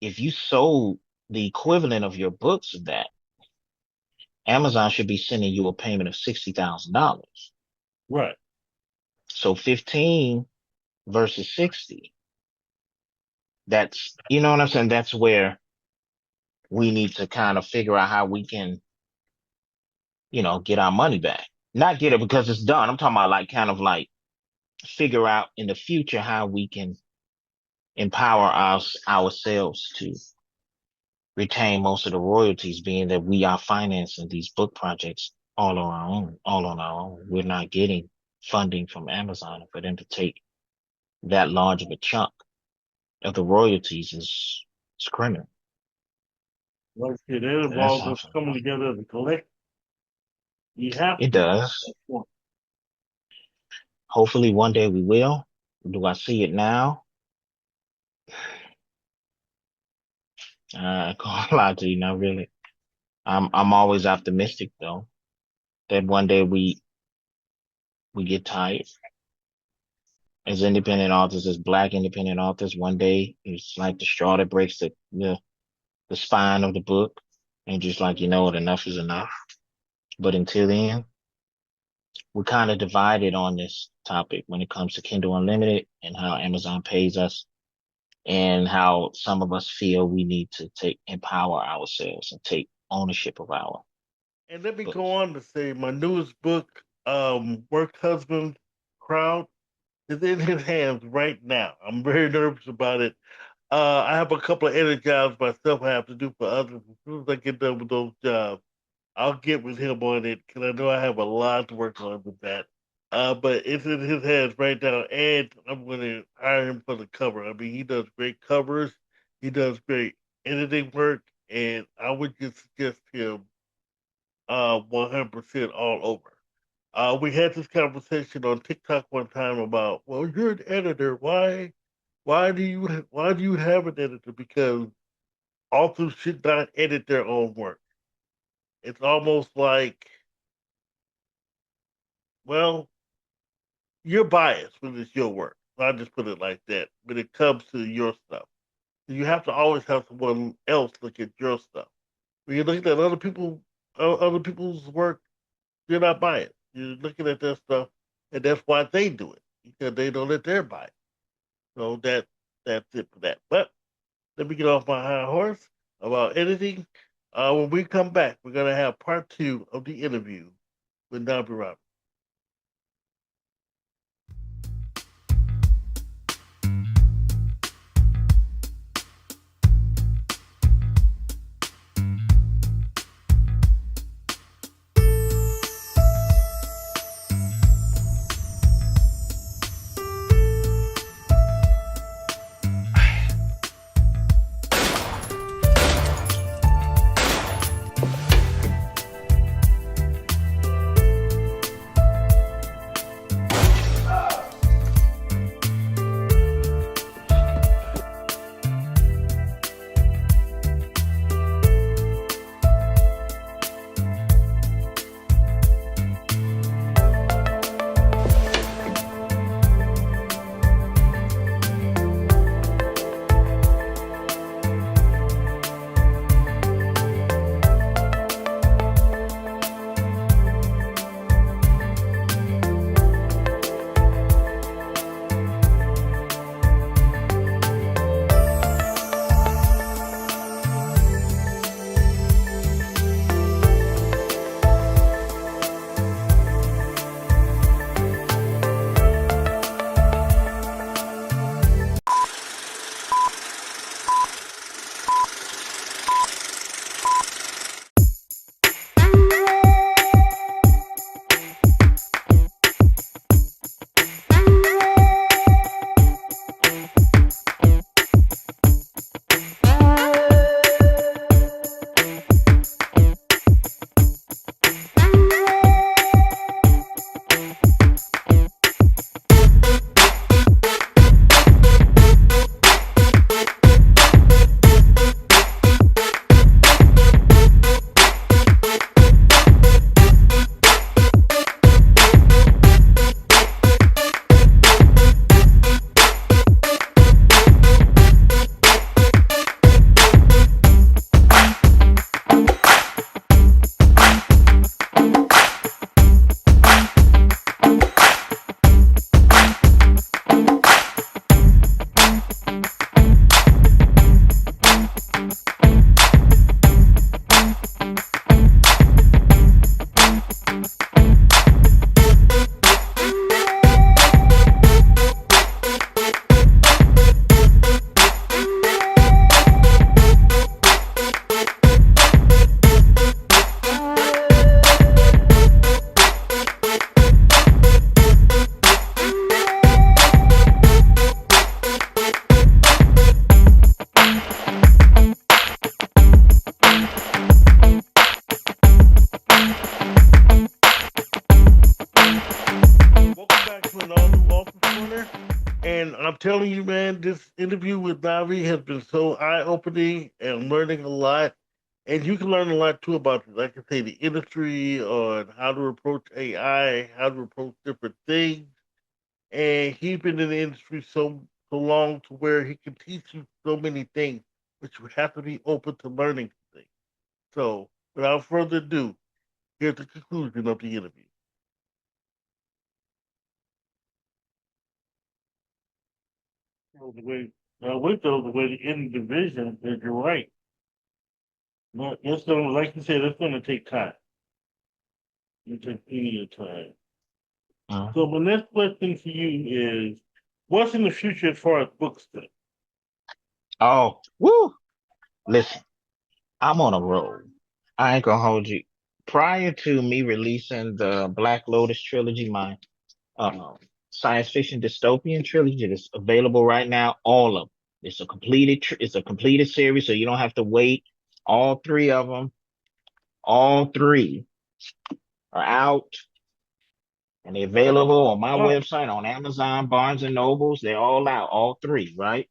if you sold the equivalent of your books of that, Amazon should be sending you a payment of $60,000. Right. So 15 versus 60. That's you know what I'm saying? That's where we need to kind of figure out how we can, get our money back. Not get it because it's done. I'm talking about like kind of like figure out in the future how we can empower ourselves to retain most of the royalties, being that we are financing these book projects all on our own, all on our own. We're not getting funding from Amazon. For them to take that large of a chunk of the royalties is criminal. Like I said, that That's involves us something. coming together as a collective. You have It to. does. Hopefully one day we will. Do I see it now? I can't lie to you, not really. I'm always optimistic though that one day we get tired as independent authors, as Black independent authors. One day it's like the straw that breaks the spine of the book, and just like what, enough is enough. But until then, we're kind of divided on this topic when it comes to Kindle Unlimited and how Amazon pays us, and how some of us feel we need to take empower ourselves and take ownership of our And let me go books. on to say my newest book, Work Husband Crowd, is in his hands right now. I'm very nervous about it. I have a couple of edit jobs myself I have to do for others. As soon as I get done with those jobs, I'll get with him on it because I know I have a lot to work on with that. But it's in his hands right now, and I'm going to hire him for the cover. I mean, he does great covers, he does great editing work, and I would just suggest him 100% all over. We had this conversation on TikTok one time about, well, you're an editor. Why do you have an editor? Because authors should not edit their own work. It's almost like, well, you're biased when it's your work. I just put it like that. When it comes to your stuff, you have to always have someone else look at your stuff. When you're looking at other people's work, you're not buying. You're looking at their stuff, and that's why they do it because they know that they're buying. So that's it for that. But let me get off my high horse about editing. When we come back, we're gonna have part two of the interview with Navi Robins. Welcome back to an all new Office Corner. And I'm telling you, man, this interview with Navi has been so eye opening and learning a lot. And you can learn a lot too about, like I say, the industry, on how to approach AI, how to approach different things. And he's been in the industry so long to where he can teach you so many things, but you have to be open to learning things. So, without further ado, here's the conclusion of the interview. So the way with those, the way the end division, that you're right. But it's gonna, like you said, it's gonna take time. It take plenty of time. Uh, So my next question for you is, what's in the future as far as books go? oh, woo! Listen, I'm on a roll. I ain't gonna hold you. Prior to me releasing the Black Lotus trilogy, my um, science fiction dystopian trilogy that's available right now, all of them. It's a completed series, so you don't have to wait. All three of them, all three are out and they're available on my Oh, website, on Amazon, Barnes and Nobles. They're all out, all three, right?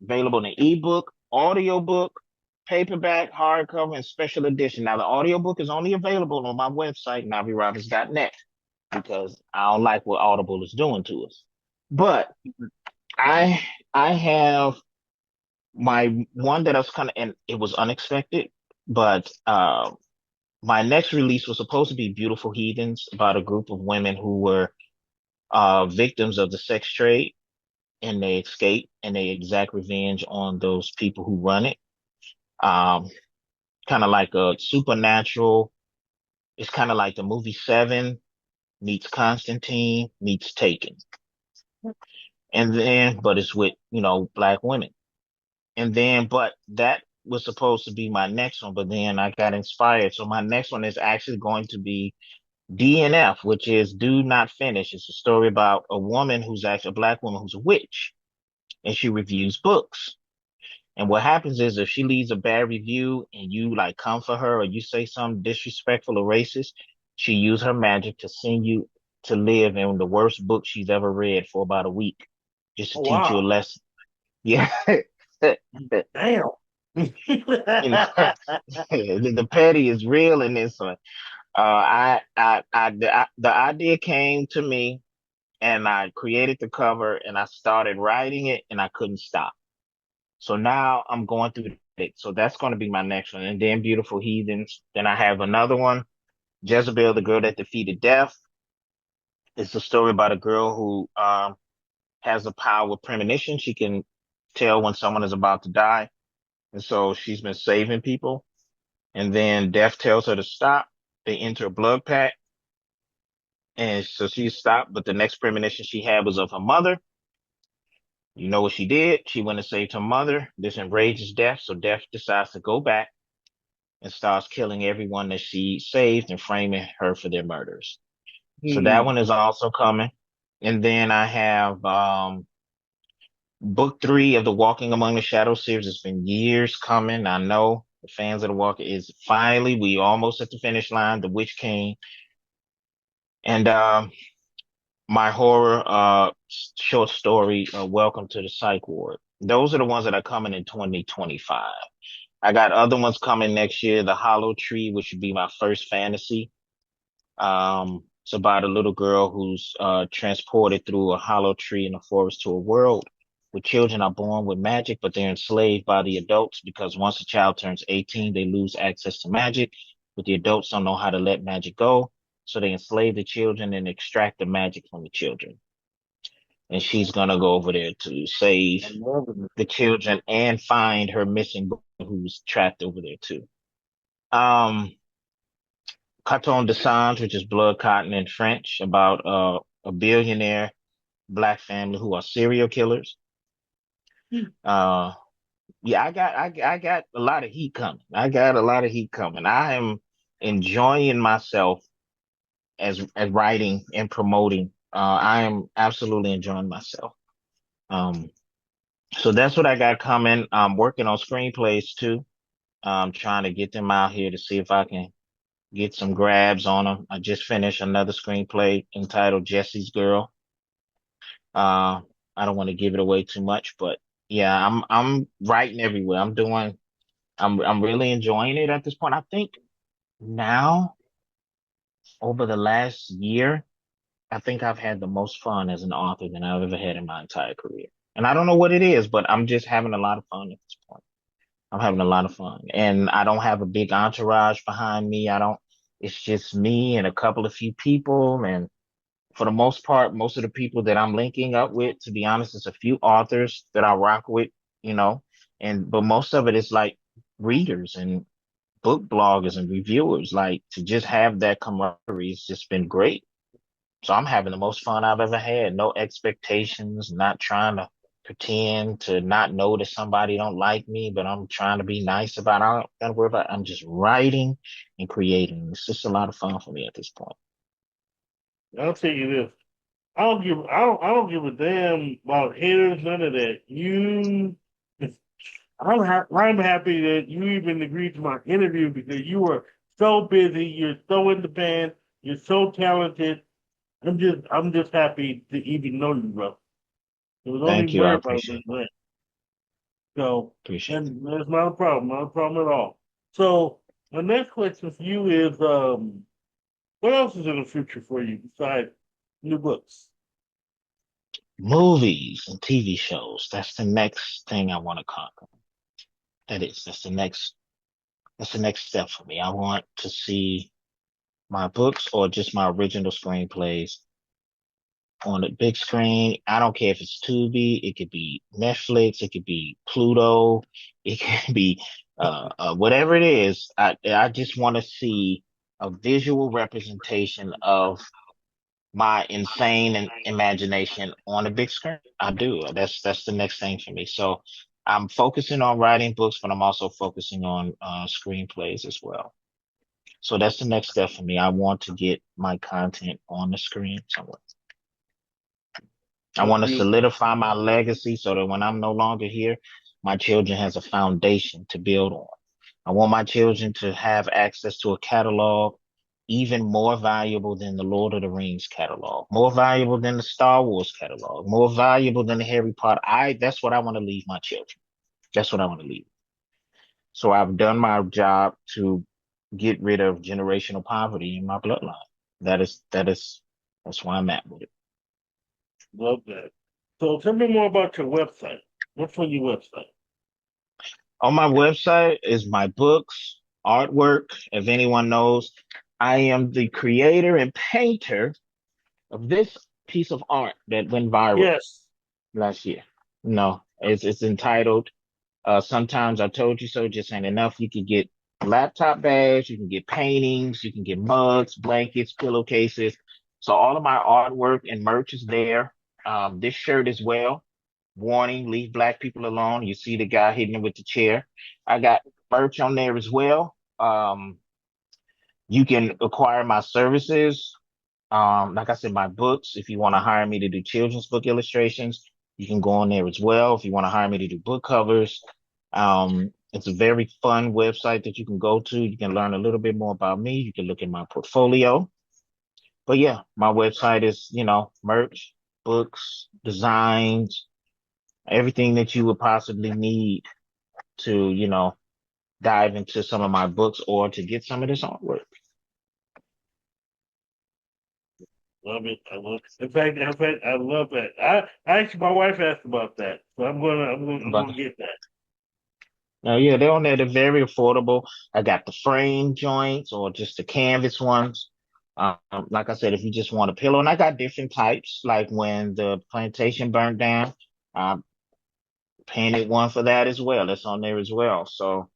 Available in ebook, audiobook, paperback, hardcover, and special edition. Now, the audiobook is only available on my website, navirobins.net, because I don't like what Audible is doing to us. But I I have my one that I was kind of, and it was unexpected, but my next release was supposed to be Beautiful Heathens, about a group of women who were victims of the sex trade, and they escape and they exact revenge on those people who run it. Um, Kind of like a supernatural. It's kind of like the movie Seven meets Constantine meets Taken, and then but it's with black women. And then, but that was supposed to be my next one, but then I got inspired. So my next one is actually going to be DNF, which is Do Not Finish. It's a story about a woman who's actually a black woman who's a witch, and she reviews books. And what happens is if she leaves a bad review and you like come for her or you say something disrespectful or racist, she use her magic to send you to live in the worst book she's ever read for about a week, just to Oh teach you a wow. lesson. Yeah. Damn. You know, the petty is real in this one. The idea came to me, and I created the cover, and I started writing it, and I couldn't stop. So now I'm going through it. So that's going to be my next one, and then Beautiful Heathens. Then I have another one, Jezebel, the girl that defeated death. It's a story about a girl who has a power of premonition. She can tell when someone is about to die, and so she's been saving people. And then death tells her to stop. They enter a blood pact. And so she stopped, but the next premonition she had was of her mother. You know what she did? She went and saved her mother. This enrages Death, so Death decides to go back and starts killing everyone that she saved and framing her for their murders. So that Hmm. one is also coming. And then I have book three of the Walking Among the Shadows series. It's been years coming. I know the fans of the Walker is finally, we almost at the finish line. The Witch King. And my horror short story, Welcome to the Psych Ward. Those are the ones that are coming in 2025. I got other ones coming next year. The Hollow Tree, which would be my first fantasy. It's about a little girl who's transported through a hollow tree in the forest to a world where children are born with magic, but they're enslaved by the adults because once a child turns 18, they lose access to magic, but the adults don't know how to let magic go. So they enslave the children and extract the magic from the children. And she's gonna go over there to save I'm loving it. the children and find her missing brother who's trapped over there too. Um, Carton de Sange, which is Blood, Cotton, and French, about a billionaire black family who are serial killers. Uh, yeah, I got a lot of heat coming. I got a lot of heat coming. I am enjoying myself as writing and promoting. I am absolutely enjoying myself. Um, so that's what I got coming. I'm working on screenplays too. I'm trying to get them out here to see if I can get some grabs on them. I just finished another screenplay entitled Jesse's Girl. Uh, I don't want to give it away too much, but yeah, I'm writing everywhere. I'm really enjoying it at this point. I think now over the last year, I think I've had the most fun as an author than I've ever had in my entire career. And I don't know what it is, but I'm just having a lot of fun at this point. I'm having a lot of fun. And I don't have a big entourage behind me. It's just me and a couple of few people. And for the most part, most of the people that I'm linking up with, to be honest, it's a few authors that I rock with, you know, but most of it is like readers and book bloggers and reviewers. Like to just have that camaraderie has just been great. So I'm having the most fun I've ever had. No expectations, not trying to pretend to not know that somebody don't like me, but I'm trying to be nice about it. I don't gotta worry about it. I'm just writing and creating. It's just a lot of fun for me at this point. I'll tell you this. I don't give a damn about haters, none of that. I'm happy that you even agreed to my interview because you were so busy, you're so in the band, you're so talented. I'm just happy to even know you, bro. It was only Thank you. I worry about appreciate this. So, appreciate it. and that's not a problem at all. So, my next question for you is, what else is in the future for you besides new books? Movies and TV shows. That's the next thing I want to conquer. That's the next step for me. I want to see my books or just my original screenplays on the big screen. I don't care if it's Tubi, it could be Netflix, it could be Pluto, it could be whatever it is. I just want to see a visual representation of my insane imagination on a big screen. I do. That's the next thing for me. So I'm focusing on writing books, but I'm also focusing on screenplays as well. So that's the next step for me. I want to get my content on the screen somewhere. I That's want to beautiful. solidify my legacy so that when I'm no longer here, my children has a foundation to build on. I want my children to have access to a catalog even more valuable than the Lord of the Rings catalog, more valuable than the Star Wars catalog, more valuable than the Harry Potter. That's what I want to leave my children. That's what I want to leave. So I've done my job to get rid of generational poverty in my bloodline. That's why I'm at with it. Love that. So tell me more about your website. What's on your website? On my website is my books, artwork. If anyone knows, I am the creator and painter of this piece of art that went viral Yes. last year. No, it's entitled Sometimes I Told You So Just Ain't Enough. You can get laptop bags, you can get paintings, you can get mugs, blankets, pillowcases. So all of my artwork and merch is there. This shirt as well. Warning, leave black people alone. You see the guy hitting him with the chair. I got merch on there as well. You can acquire my services. Like I said, my books. If you want to hire me to do children's book illustrations, you can go on there as well. If you want to hire me to do book covers, it's a very fun website that you can go to. You can learn a little bit more about me. You can look at my portfolio. But yeah, my website is, merch, books, designs, everything that you would possibly need to, dive into some of my books or to get some of this artwork. Love it. I love. In fact, I love that. I actually, my wife asked about that, so I'm But gonna get that. yeah, they're on there. They're very affordable. I got the frame joints or just the canvas ones. Like I said, if you just want a pillow, and I got different types. Like when the plantation burned down, I painted one for that as well. That's on there as well. So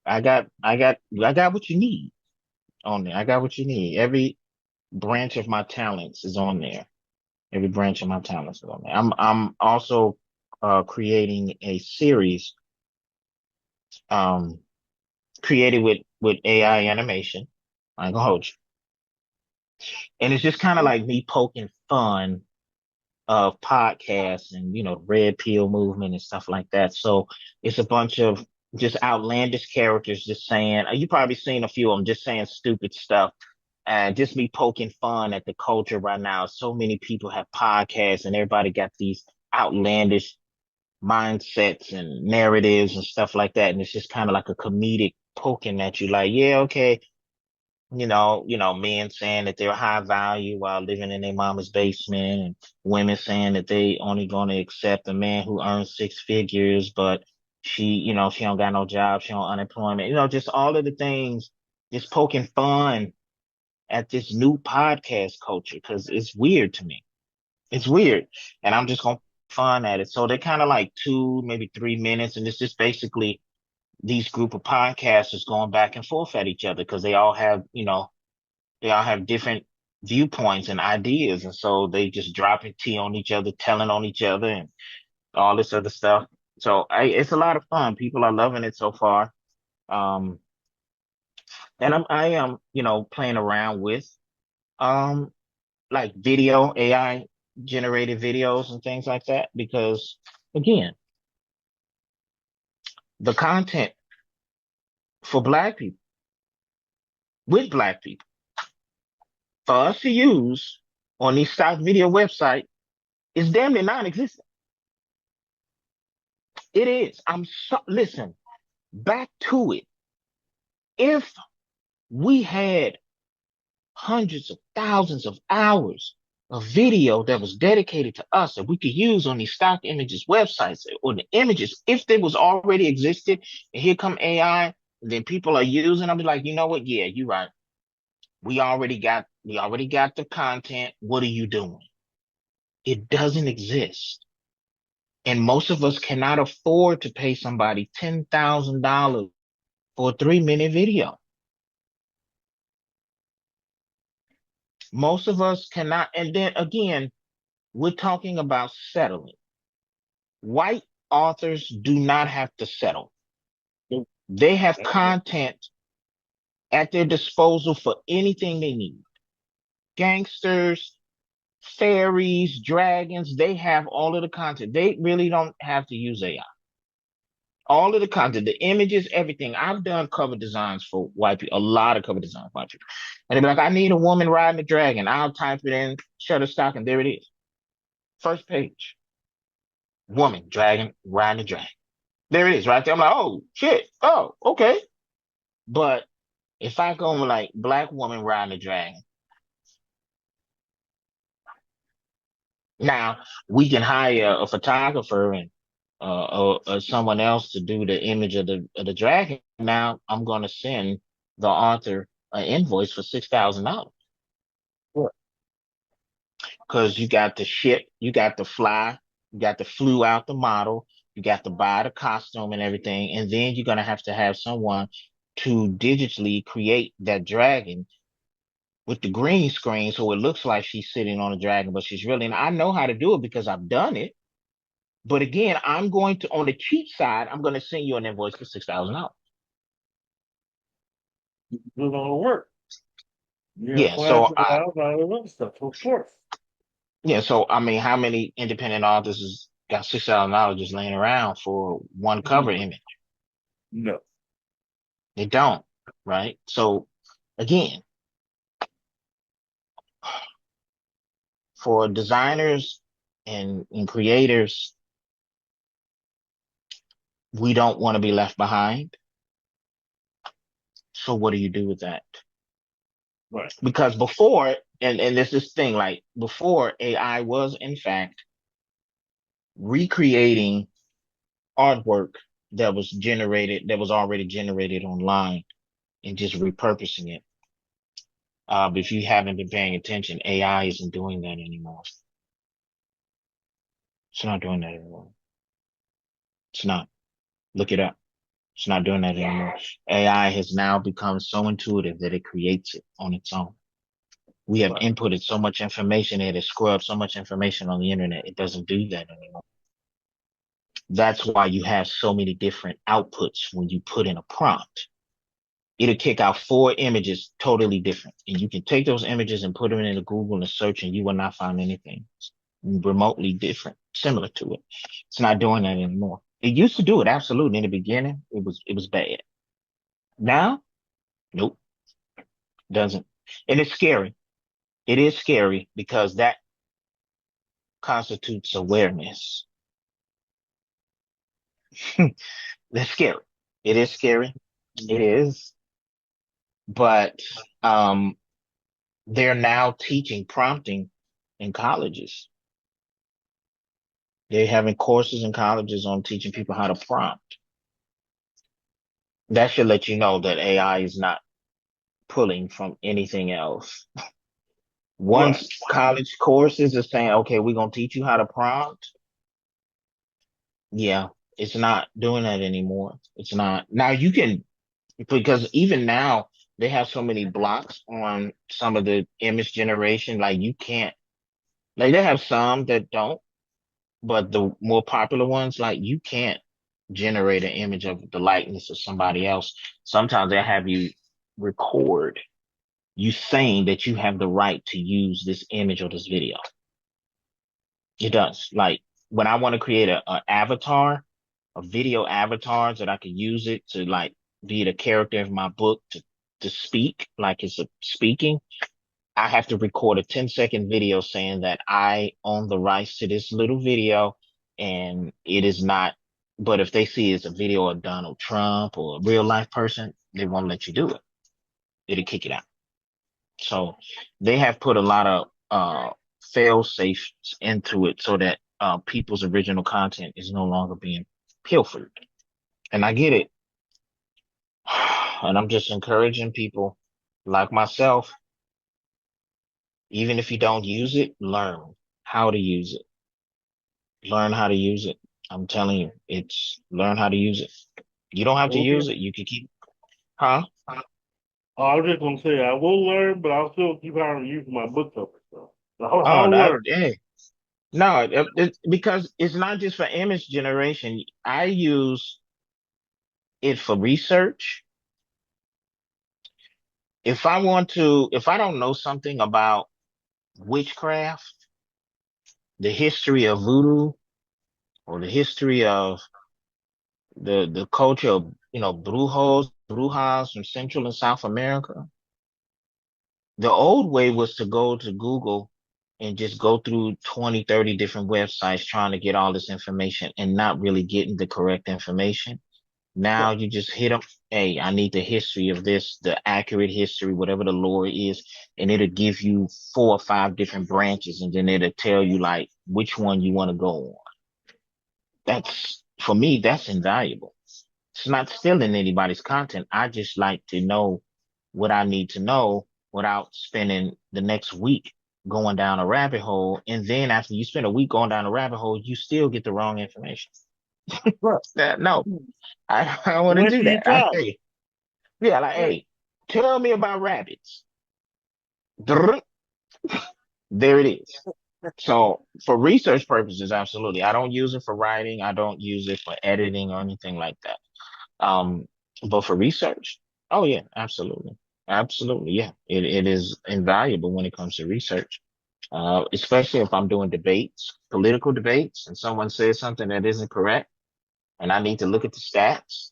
I got what you need on there. I got what you need. Every branch of my talents is on there. Every branch of my talents is on there. I'm also creating a series um created with AI animation. I ain't gonna hold you. And it's just kind of like me poking fun of podcasts and red pill movement and stuff like that. So it's a bunch of just outlandish characters just saying you probably seen a few of them just saying stupid stuff and just me poking fun at the culture right now. So many people have podcasts and everybody got these outlandish mindsets and narratives and stuff like that. And it's just kind of like a comedic poking at you like, yeah, okay, men saying that they're high value while living in their mama's basement, and women saying that they only going to accept a man who earns six figures, but she don't got no job, she on unemployment, just all of the things, just poking fun at this new podcast culture because it's weird to me. It's weird, and I'm just gonna fun at it. So they're kind of like 2, maybe 3 minutes, and it's just basically these group of podcasters going back and forth at each other because they all have different viewpoints and ideas, and so they just dropping tea on each other, telling on each other, and all this other stuff. So it's a lot of fun. People are loving it so far. Um, and I am playing around with um like video AI generated videos and things like that because again, the content for Black people with Black people for us to use on these stock video websites is damn near non-existent. It is. Listen, back to it. If we had hundreds of thousands of hours a video that was dedicated to us that we could use on these stock images websites or the images if they was already existed, and here come AI, and then people are using, I'll be like, you know what? Yeah, you're right. We already got the content. What are you doing? It doesn't exist. And most of us cannot afford to pay somebody $10,000 for a 3-minute video. Most of us cannot. And then again, we're talking about settling. White authors do not have to settle. They have content at their disposal for anything they need. Gangsters, fairies, dragons, they have all of the content. They really don't have to use AI. All of the content, the images, everything. I've done cover designs for white people, a lot of cover designs for white people. And they'd be like, I need a woman riding a dragon. I'll type it in Shutterstock, and there it is. First page. Woman, dragon, riding a dragon. There it is, right there. I'm like, oh, shit. Oh, okay. But if I go like black woman riding a dragon, now we can hire a photographer and or someone else to do the image of the dragon. Now I'm going to send the author an invoice for $6,000 because you got the ship, you got the fly, you got the flew out the model, you got to buy the costume and everything, and then you're going to have someone to digitally create that dragon with the green screen so it looks like she's sitting on a dragon, but she's really. And I know how to do it because I've done it. But again, I'm going to, on the cheap side, I'm going to send you an invoice for $6,000. Do all the work. You have Yeah. So classes out and all that other stuff, of course. yeah. So I mean, how many independent authors has got $6,000 just laying around for one cover No, image? no. They don't, right? So again, for designers and creators, we don't want to be left behind. So what do you do with that? Right. Because before, and there's this thing like before AI was in fact recreating artwork that was already generated online and just repurposing it. But if you haven't been paying attention, AI isn't doing that anymore. It's not doing that anymore. It's not. Look it up. It's not doing that anymore. AI has now become so intuitive that it creates it on its own. We have Right. inputted so much information, it has scrubbed so much information on the internet. It doesn't do that anymore. That's why you have so many different outputs when you put in a prompt. It'll kick out 4 images totally different. And you can take those images and put them into Google and search, and you will not find anything remotely different, similar to it. It's not doing that anymore. It used to do it, absolutely. In the beginning, it was bad. Now, nope, doesn't. And it's scary. It is scary because that constitutes awareness. That's scary. It is scary. It is. But um they're now teaching prompting in colleges. They're having courses in colleges on teaching people how to prompt. That should let you know that AI is not pulling from anything else. Right. Once college courses are saying, okay, we're going to teach you how to prompt, yeah, it's not doing that anymore. It's not. Now you can, because even now they have so many blocks on some of the image generation, like you can't, like they have some that don't, but the more popular ones, like you can't generate an image of the likeness of somebody else. Sometimes they have you record you saying that you have the right to use this image or this video. It does. Like when I want to create a avatar, a video avatar that I could use it to like be the character of my book to speak, like it's a speaking. I have to record a 10-second video saying that I own the rights to this little video and it is not, but if they see it's a video of Donald Trump or a real life person, they won't let you do it. It'll kick it out. So they have put a lot of fail safes into it so that people's original content is no longer being pilfered. And I get it. And I'm just encouraging people like myself, even if you don't use it, learn how to use it. Learn how to use it. I'm telling you, it's learn how to use it. You don't have to Okay. use it. You can keep, huh? I was just gonna say I will learn, but I'll still keep on using my book cover. So Oh, I'll that, learn. hey, no, because it's not just for image generation. I use it for research. If I don't know something about witchcraft, the history of voodoo, or the history of the culture of, brujas from Central and South America, the old way was to go to Google and just go through 20, 30 different websites trying to get all this information and not really getting the correct information. Now Right. you just hit them. Hey, I need the history of this, the accurate history, whatever the lore is, and it'll give you 4 or 5 different branches, and then it'll tell you like which one you want to go on. That's for me, that's invaluable. It's not stealing anybody's content. I just like to know what I need to know without spending the next week going down a rabbit hole. And then after you spend a week going down a rabbit hole, you still get the wrong information. Right. No, I don't want to Waste do of your that. I time. say, yeah, like, Right. hey, tell me about rabbits. Drrrt. There it is. So for research purposes, absolutely. I don't use it for writing. I don't use it for editing or anything like that. Um, but for research, oh yeah, absolutely. Absolutely. Yeah. It is invaluable when it comes to research. Especially if I'm doing debates, political debates, and someone says something that isn't correct, and I need to look at the stats.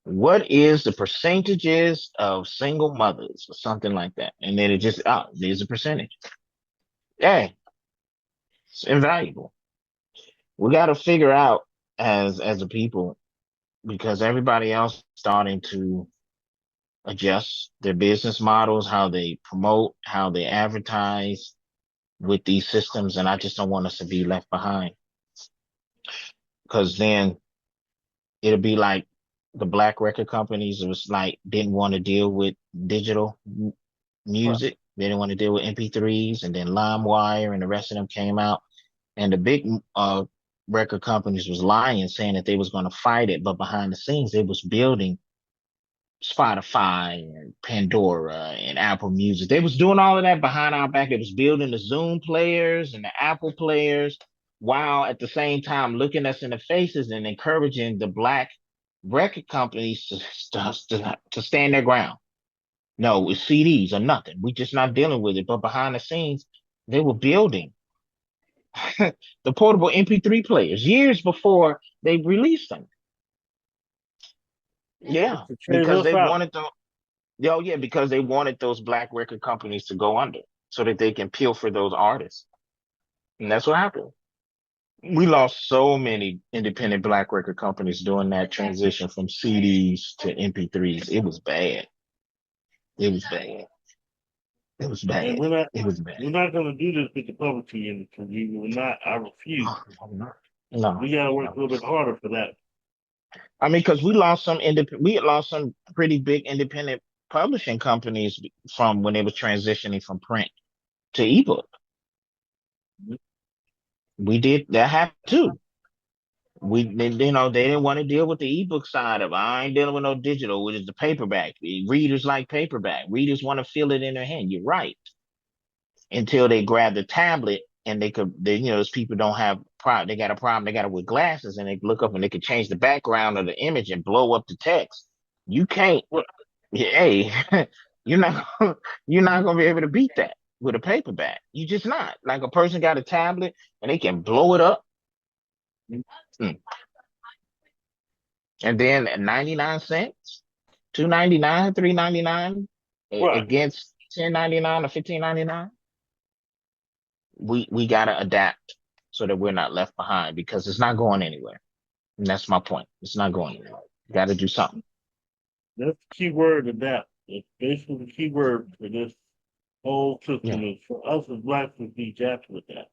What is the percentages of single mothers or something like that? And then it just, there's a percentage. Hey, it's invaluable. We got to figure out as a people, because everybody else starting to adjust their business models, how they promote, how they advertise with these systems. And I just don't want us to be left behind, because then it'll be like the black record companies. It was like didn't want to deal with digital Right. music. They didn't want to deal with MP3s, and then LimeWire and the rest of them came out. And the big record companies was lying, saying that they was going to fight it, but behind the scenes they was building Spotify and Pandora and Apple Music. They was doing all of that behind our back. They was building the Zoom players and the Apple players, while at the same time looking us in the faces and encouraging the black record companies to stand their ground. No, it's CDs or nothing. We just not dealing with it. But behind the scenes, they were building the portable MP3 players years before they released them. Just Yeah, to trade because us they out. wanted oh yeah, because they wanted those black record companies to go under so that they can pilfer those artists. And that's what happened. We lost so many independent black record companies during that transition from CDs to MP3s. It was bad. It was bad. It was And bad. It was bad. we're not gonna do this with the publishing industry. We're not. I refuse. No, no, We gotta work a no. little bit harder for that. I mean, because we lost some pretty big independent publishing companies from when they was transitioning from print to ebook. We did that happened too. They didn't want to deal with the ebook side of it. I ain't dealing with no digital, which is the paperback. Readers like paperback. Readers want to feel it in their hand. You're right. Until they grab the tablet and those people don't have they got a problem. They got to wear glasses and they look up and they can change the background of the image and blow up the text. You can't. Well, Hey, you're not you're not gonna be able to beat that with a paperback. You just not. Like a person got a tablet and they can blow it up. Mm. And then at 99 cents, 2.99, 3.99 right. against 10.99 or 15.99. We gotta adapt so that we're not left behind, because it's not going anywhere. And that's my point. It's not going anywhere. Gotta do something. That's the key word of that. It's basically the key word for this. whole system Yeah. is for us as blacks to be jacked with that.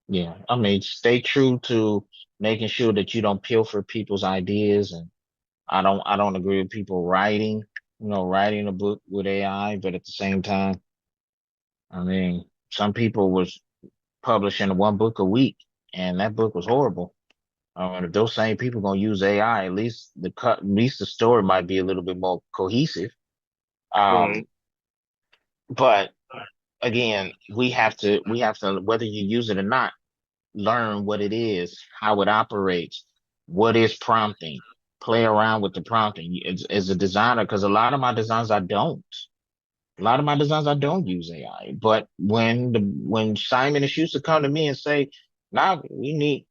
Yeah. I mean, stay true to making sure that you don't pilfer people's ideas. And I don't agree with people writing a book with AI, but at the same time, I mean, some people was publishing one book a week and that book was horrible. And if those same people gonna use AI, at least the story might be a little bit more cohesive. Right. Um, but again, we have to, whether you use it or not, learn what it is, how it operates, what is prompting, play around with the prompting as a designer. Because a lot of my designs I don't use AI. But when Simon and Schuster come to me and say, "Now we need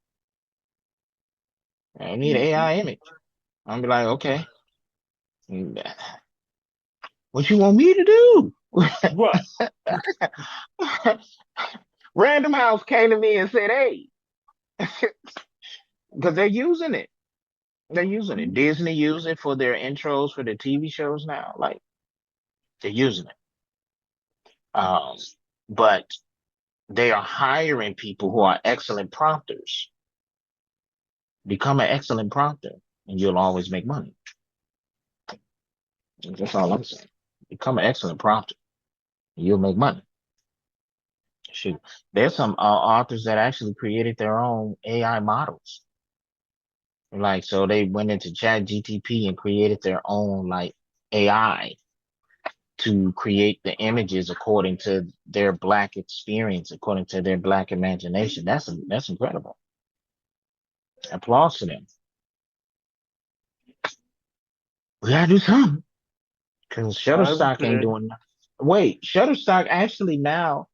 an Mm-hmm. AI image," I'm be like, "Okay, what you want me to do?" Right. Random House came to me and said, "Hey," because they're using it. They're using it. Disney use it for their intros for their TV shows now. Like they're using it. Um, but they are hiring people who are excellent prompters. Become an excellent prompter, and you'll always make money. That's all I'm saying. Become an excellent prompter, and you'll make money. Shoot, there's some authors that actually created their own AI models. Like, so they went into Chat GTP and created their own like AI to create the images according to their black experience, according to their black imagination. That's incredible. Applause to them. We gotta do something because I Shutterstock ain't understand. doing nothing. Wait, Shutterstock actually now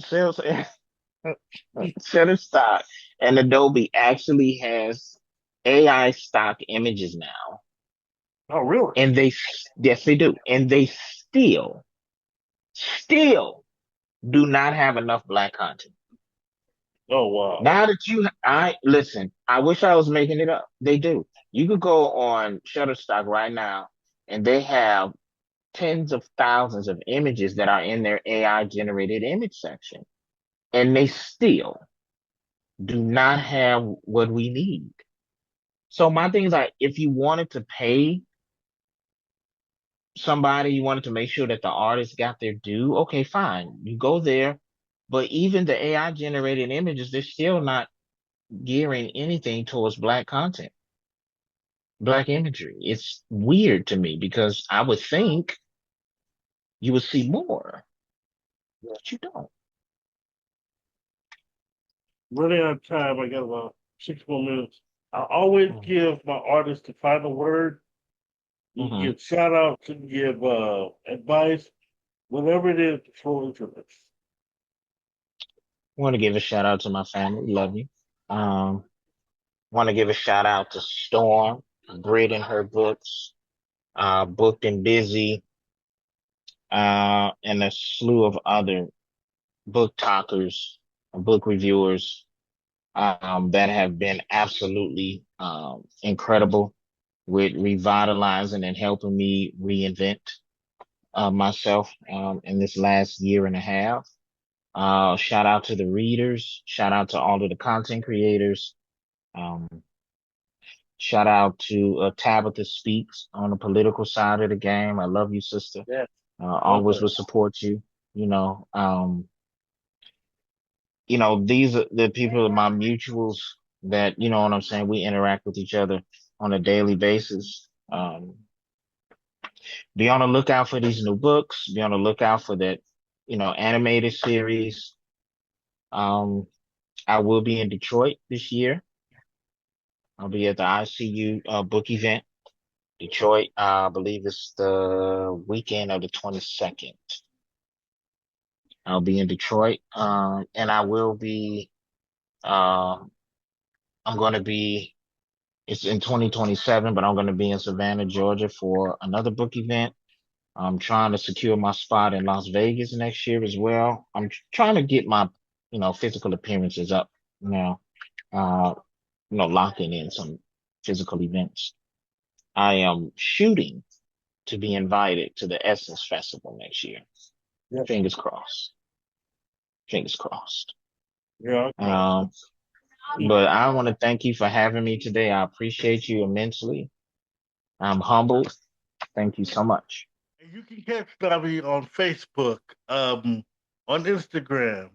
sells Shutterstock and Adobe actually has AI stock images now, Oh, really? and yes they do, and they still do not have enough black content. Oh, wow. Now that I listen, I wish I was making it up. They do. You could go on Shutterstock right now, and they have tens of thousands of images that are in their AI generated image section, and they still do not have what we need. So my thing is like, if you wanted to pay somebody, you wanted to make sure that the artist got their due, okay, fine. You go there, but even the AI generated images, they're still not gearing anything towards black content, black imagery. It's weird to me because I would think you would see more, but you don't. Running out of time. I got about 6 more minutes. I always give my artists the final word. You can Mm-hmm. give shout outs, you can give advice, whatever it is, the floor is yours. Want to give a shout out to my family. Love you. Want to give a shout out to Storm, Brit and her books, Booked and Busy, and a slew of other book talkers, book reviewers, that have been absolutely incredible with revitalizing and helping me reinvent myself in this last year and a half. Shout out to the readers. Shout out to all of the content creators. Um, Shout out to Tabitha Speaks on the political side of the game. I love you, sister. Yes, love Always her. will support you. You know, these are the people, my mutuals that, you know what I'm saying? We interact with each other on a daily basis. Be on the lookout for these new books. Be on the lookout for that, animated series. Um, I will be in Detroit this year. I'll be at the ICU book event, Detroit. I believe it's the weekend of the 22nd. I'll be in Detroit, and I will be. Uh, I'm going to be. It's in 2027, but I'm going to be in Savannah, Georgia, for another book event. I'm trying to secure my spot in Las Vegas next year as well. I'm trying to get my, physical appearances up now. Uh, locking in some physical events. I am shooting to be invited to the Essence Festival next year. Yeah, Fingers crossed. Fingers crossed. yeah, I cross. Um, but I want to thank you for having me today. I appreciate you immensely. I'm humbled. Thank you so much. And you can catch Navi on Facebook, on Instagram.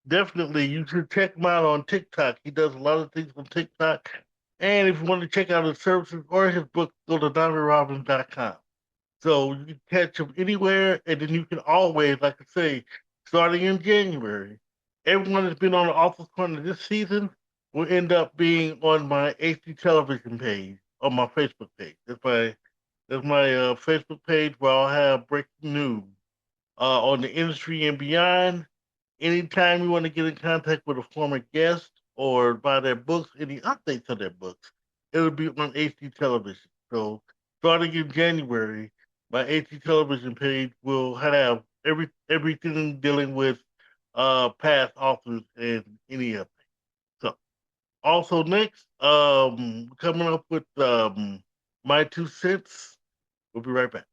Definitely, you should check him out on TikTok. He does a lot of things on TikTok. And if you want to check out his services or his book, go to NaviRobins.com. So you can catch him anywhere, and then you can always, like I say, starting in January, everyone that's been on the Office Corner this season will end up being on my HD television page, on my Facebook page. That's my Facebook page where I'll have breaking news on the industry and beyond. Anytime you want to get in contact with a former guest or buy their books, any updates on their books, it'll be on HD television. So starting in January, my HD television page will have everything dealing with past authors and any of them. So also next, coming up with my 2 cents. We'll be right back.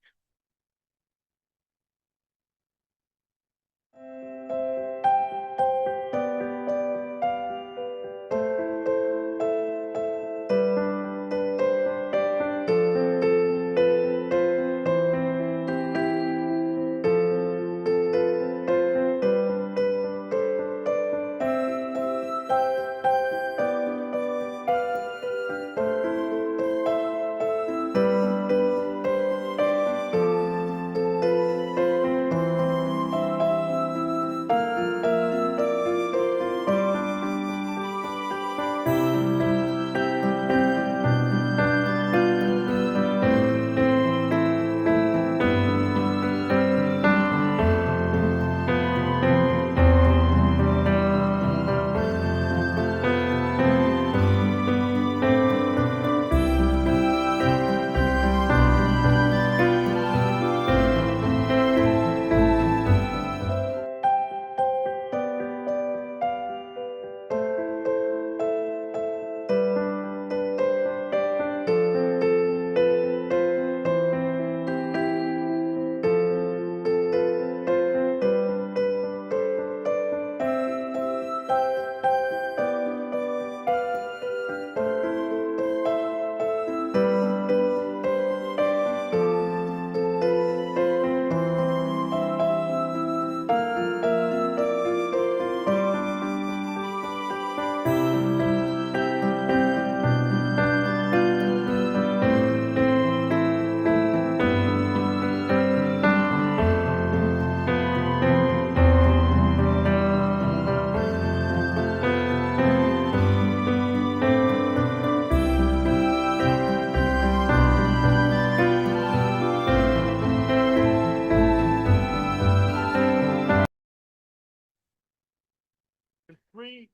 In three,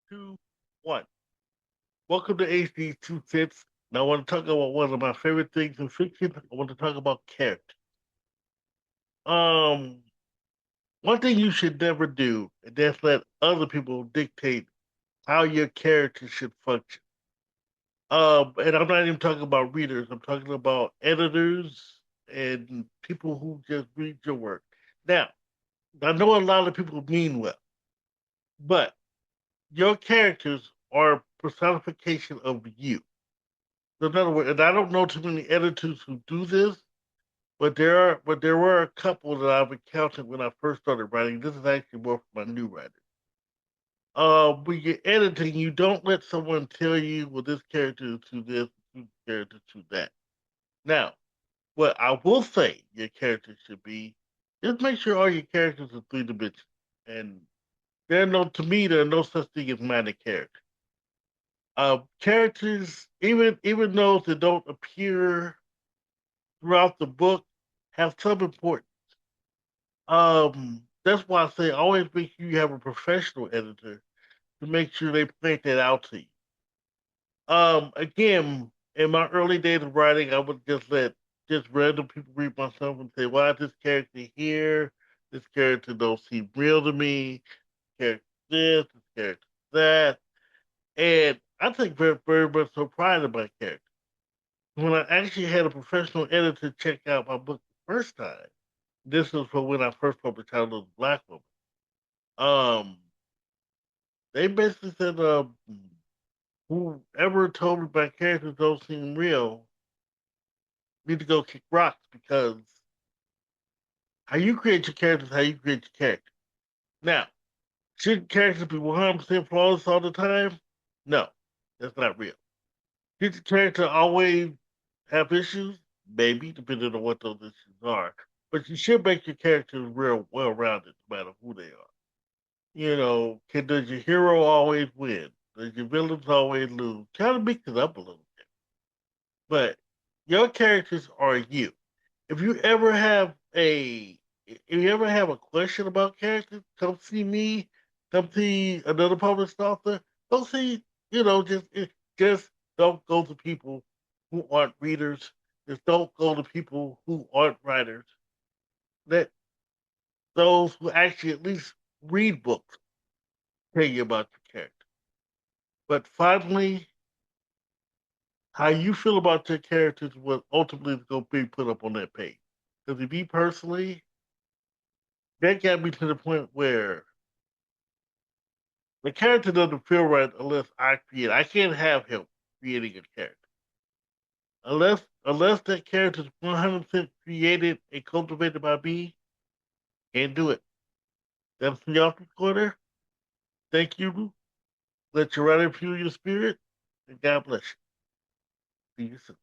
two, one. Welcome to HD Two Cents. Now, I want to talk about one of my favorite things in fiction. I want to talk about character. Um, One thing you should never do, and that's let other people dictate how your character should function. And I'm not even talking about readers. I'm talking about editors and people who just read your work. Now, I know a lot of people mean well, but your characters are personification of you. So in other words, and I don't know too many editors who do this, but there were a couple that I've encountered when I first started writing. This is actually more for my new writers. When you're editing, you don't let someone tell you, well, this character is to this, this character to that. Now, what I will say your character should be, just make sure all your characters are 3 dimensional. And to me, there are no such thing as minor characters. Characters, even those that don't appear throughout the book, have some importance. That's why I say always make sure you have a professional editor to make sure they point that out to you. Again, in my early days of writing, I would just let just random people read my stuff and say, "Why is this character here? This character don't seem real to me. Character this character that," and I take very much so pride in my character. When I actually had a professional editor check out my book the first time, This was from when I first published Childhood Black Woman. Um, they basically said, whoever told me my characters don't seem real need to go kick rocks because how you create your characters, how you create your character. Now, should characters be 100% flawless all the time? No, that's not real. Should the character always have issues? Maybe, depending on what those issues are. But you should make your characters real well rounded, no matter who they are. Does your hero always win? Does your villains always lose? Kind of mix it up a little bit. But your characters are you. If you ever have a if you ever have a question about characters, come see me, come see another published author. Don't see, just don't go to people who aren't readers. Just don't go to people who aren't writers. Let those who actually at least read books tell you about your character. But finally, how you feel about your characters is what ultimately is going to be put up on that page. Because if me personally, that got me to the point where the character doesn't feel right unless I create. I can't have him creating a character unless that character is 100% created and cultivated by me. Can't do it. That's the office corner. Thank you. Let your writer fuel your spirit, and God bless you. See you soon.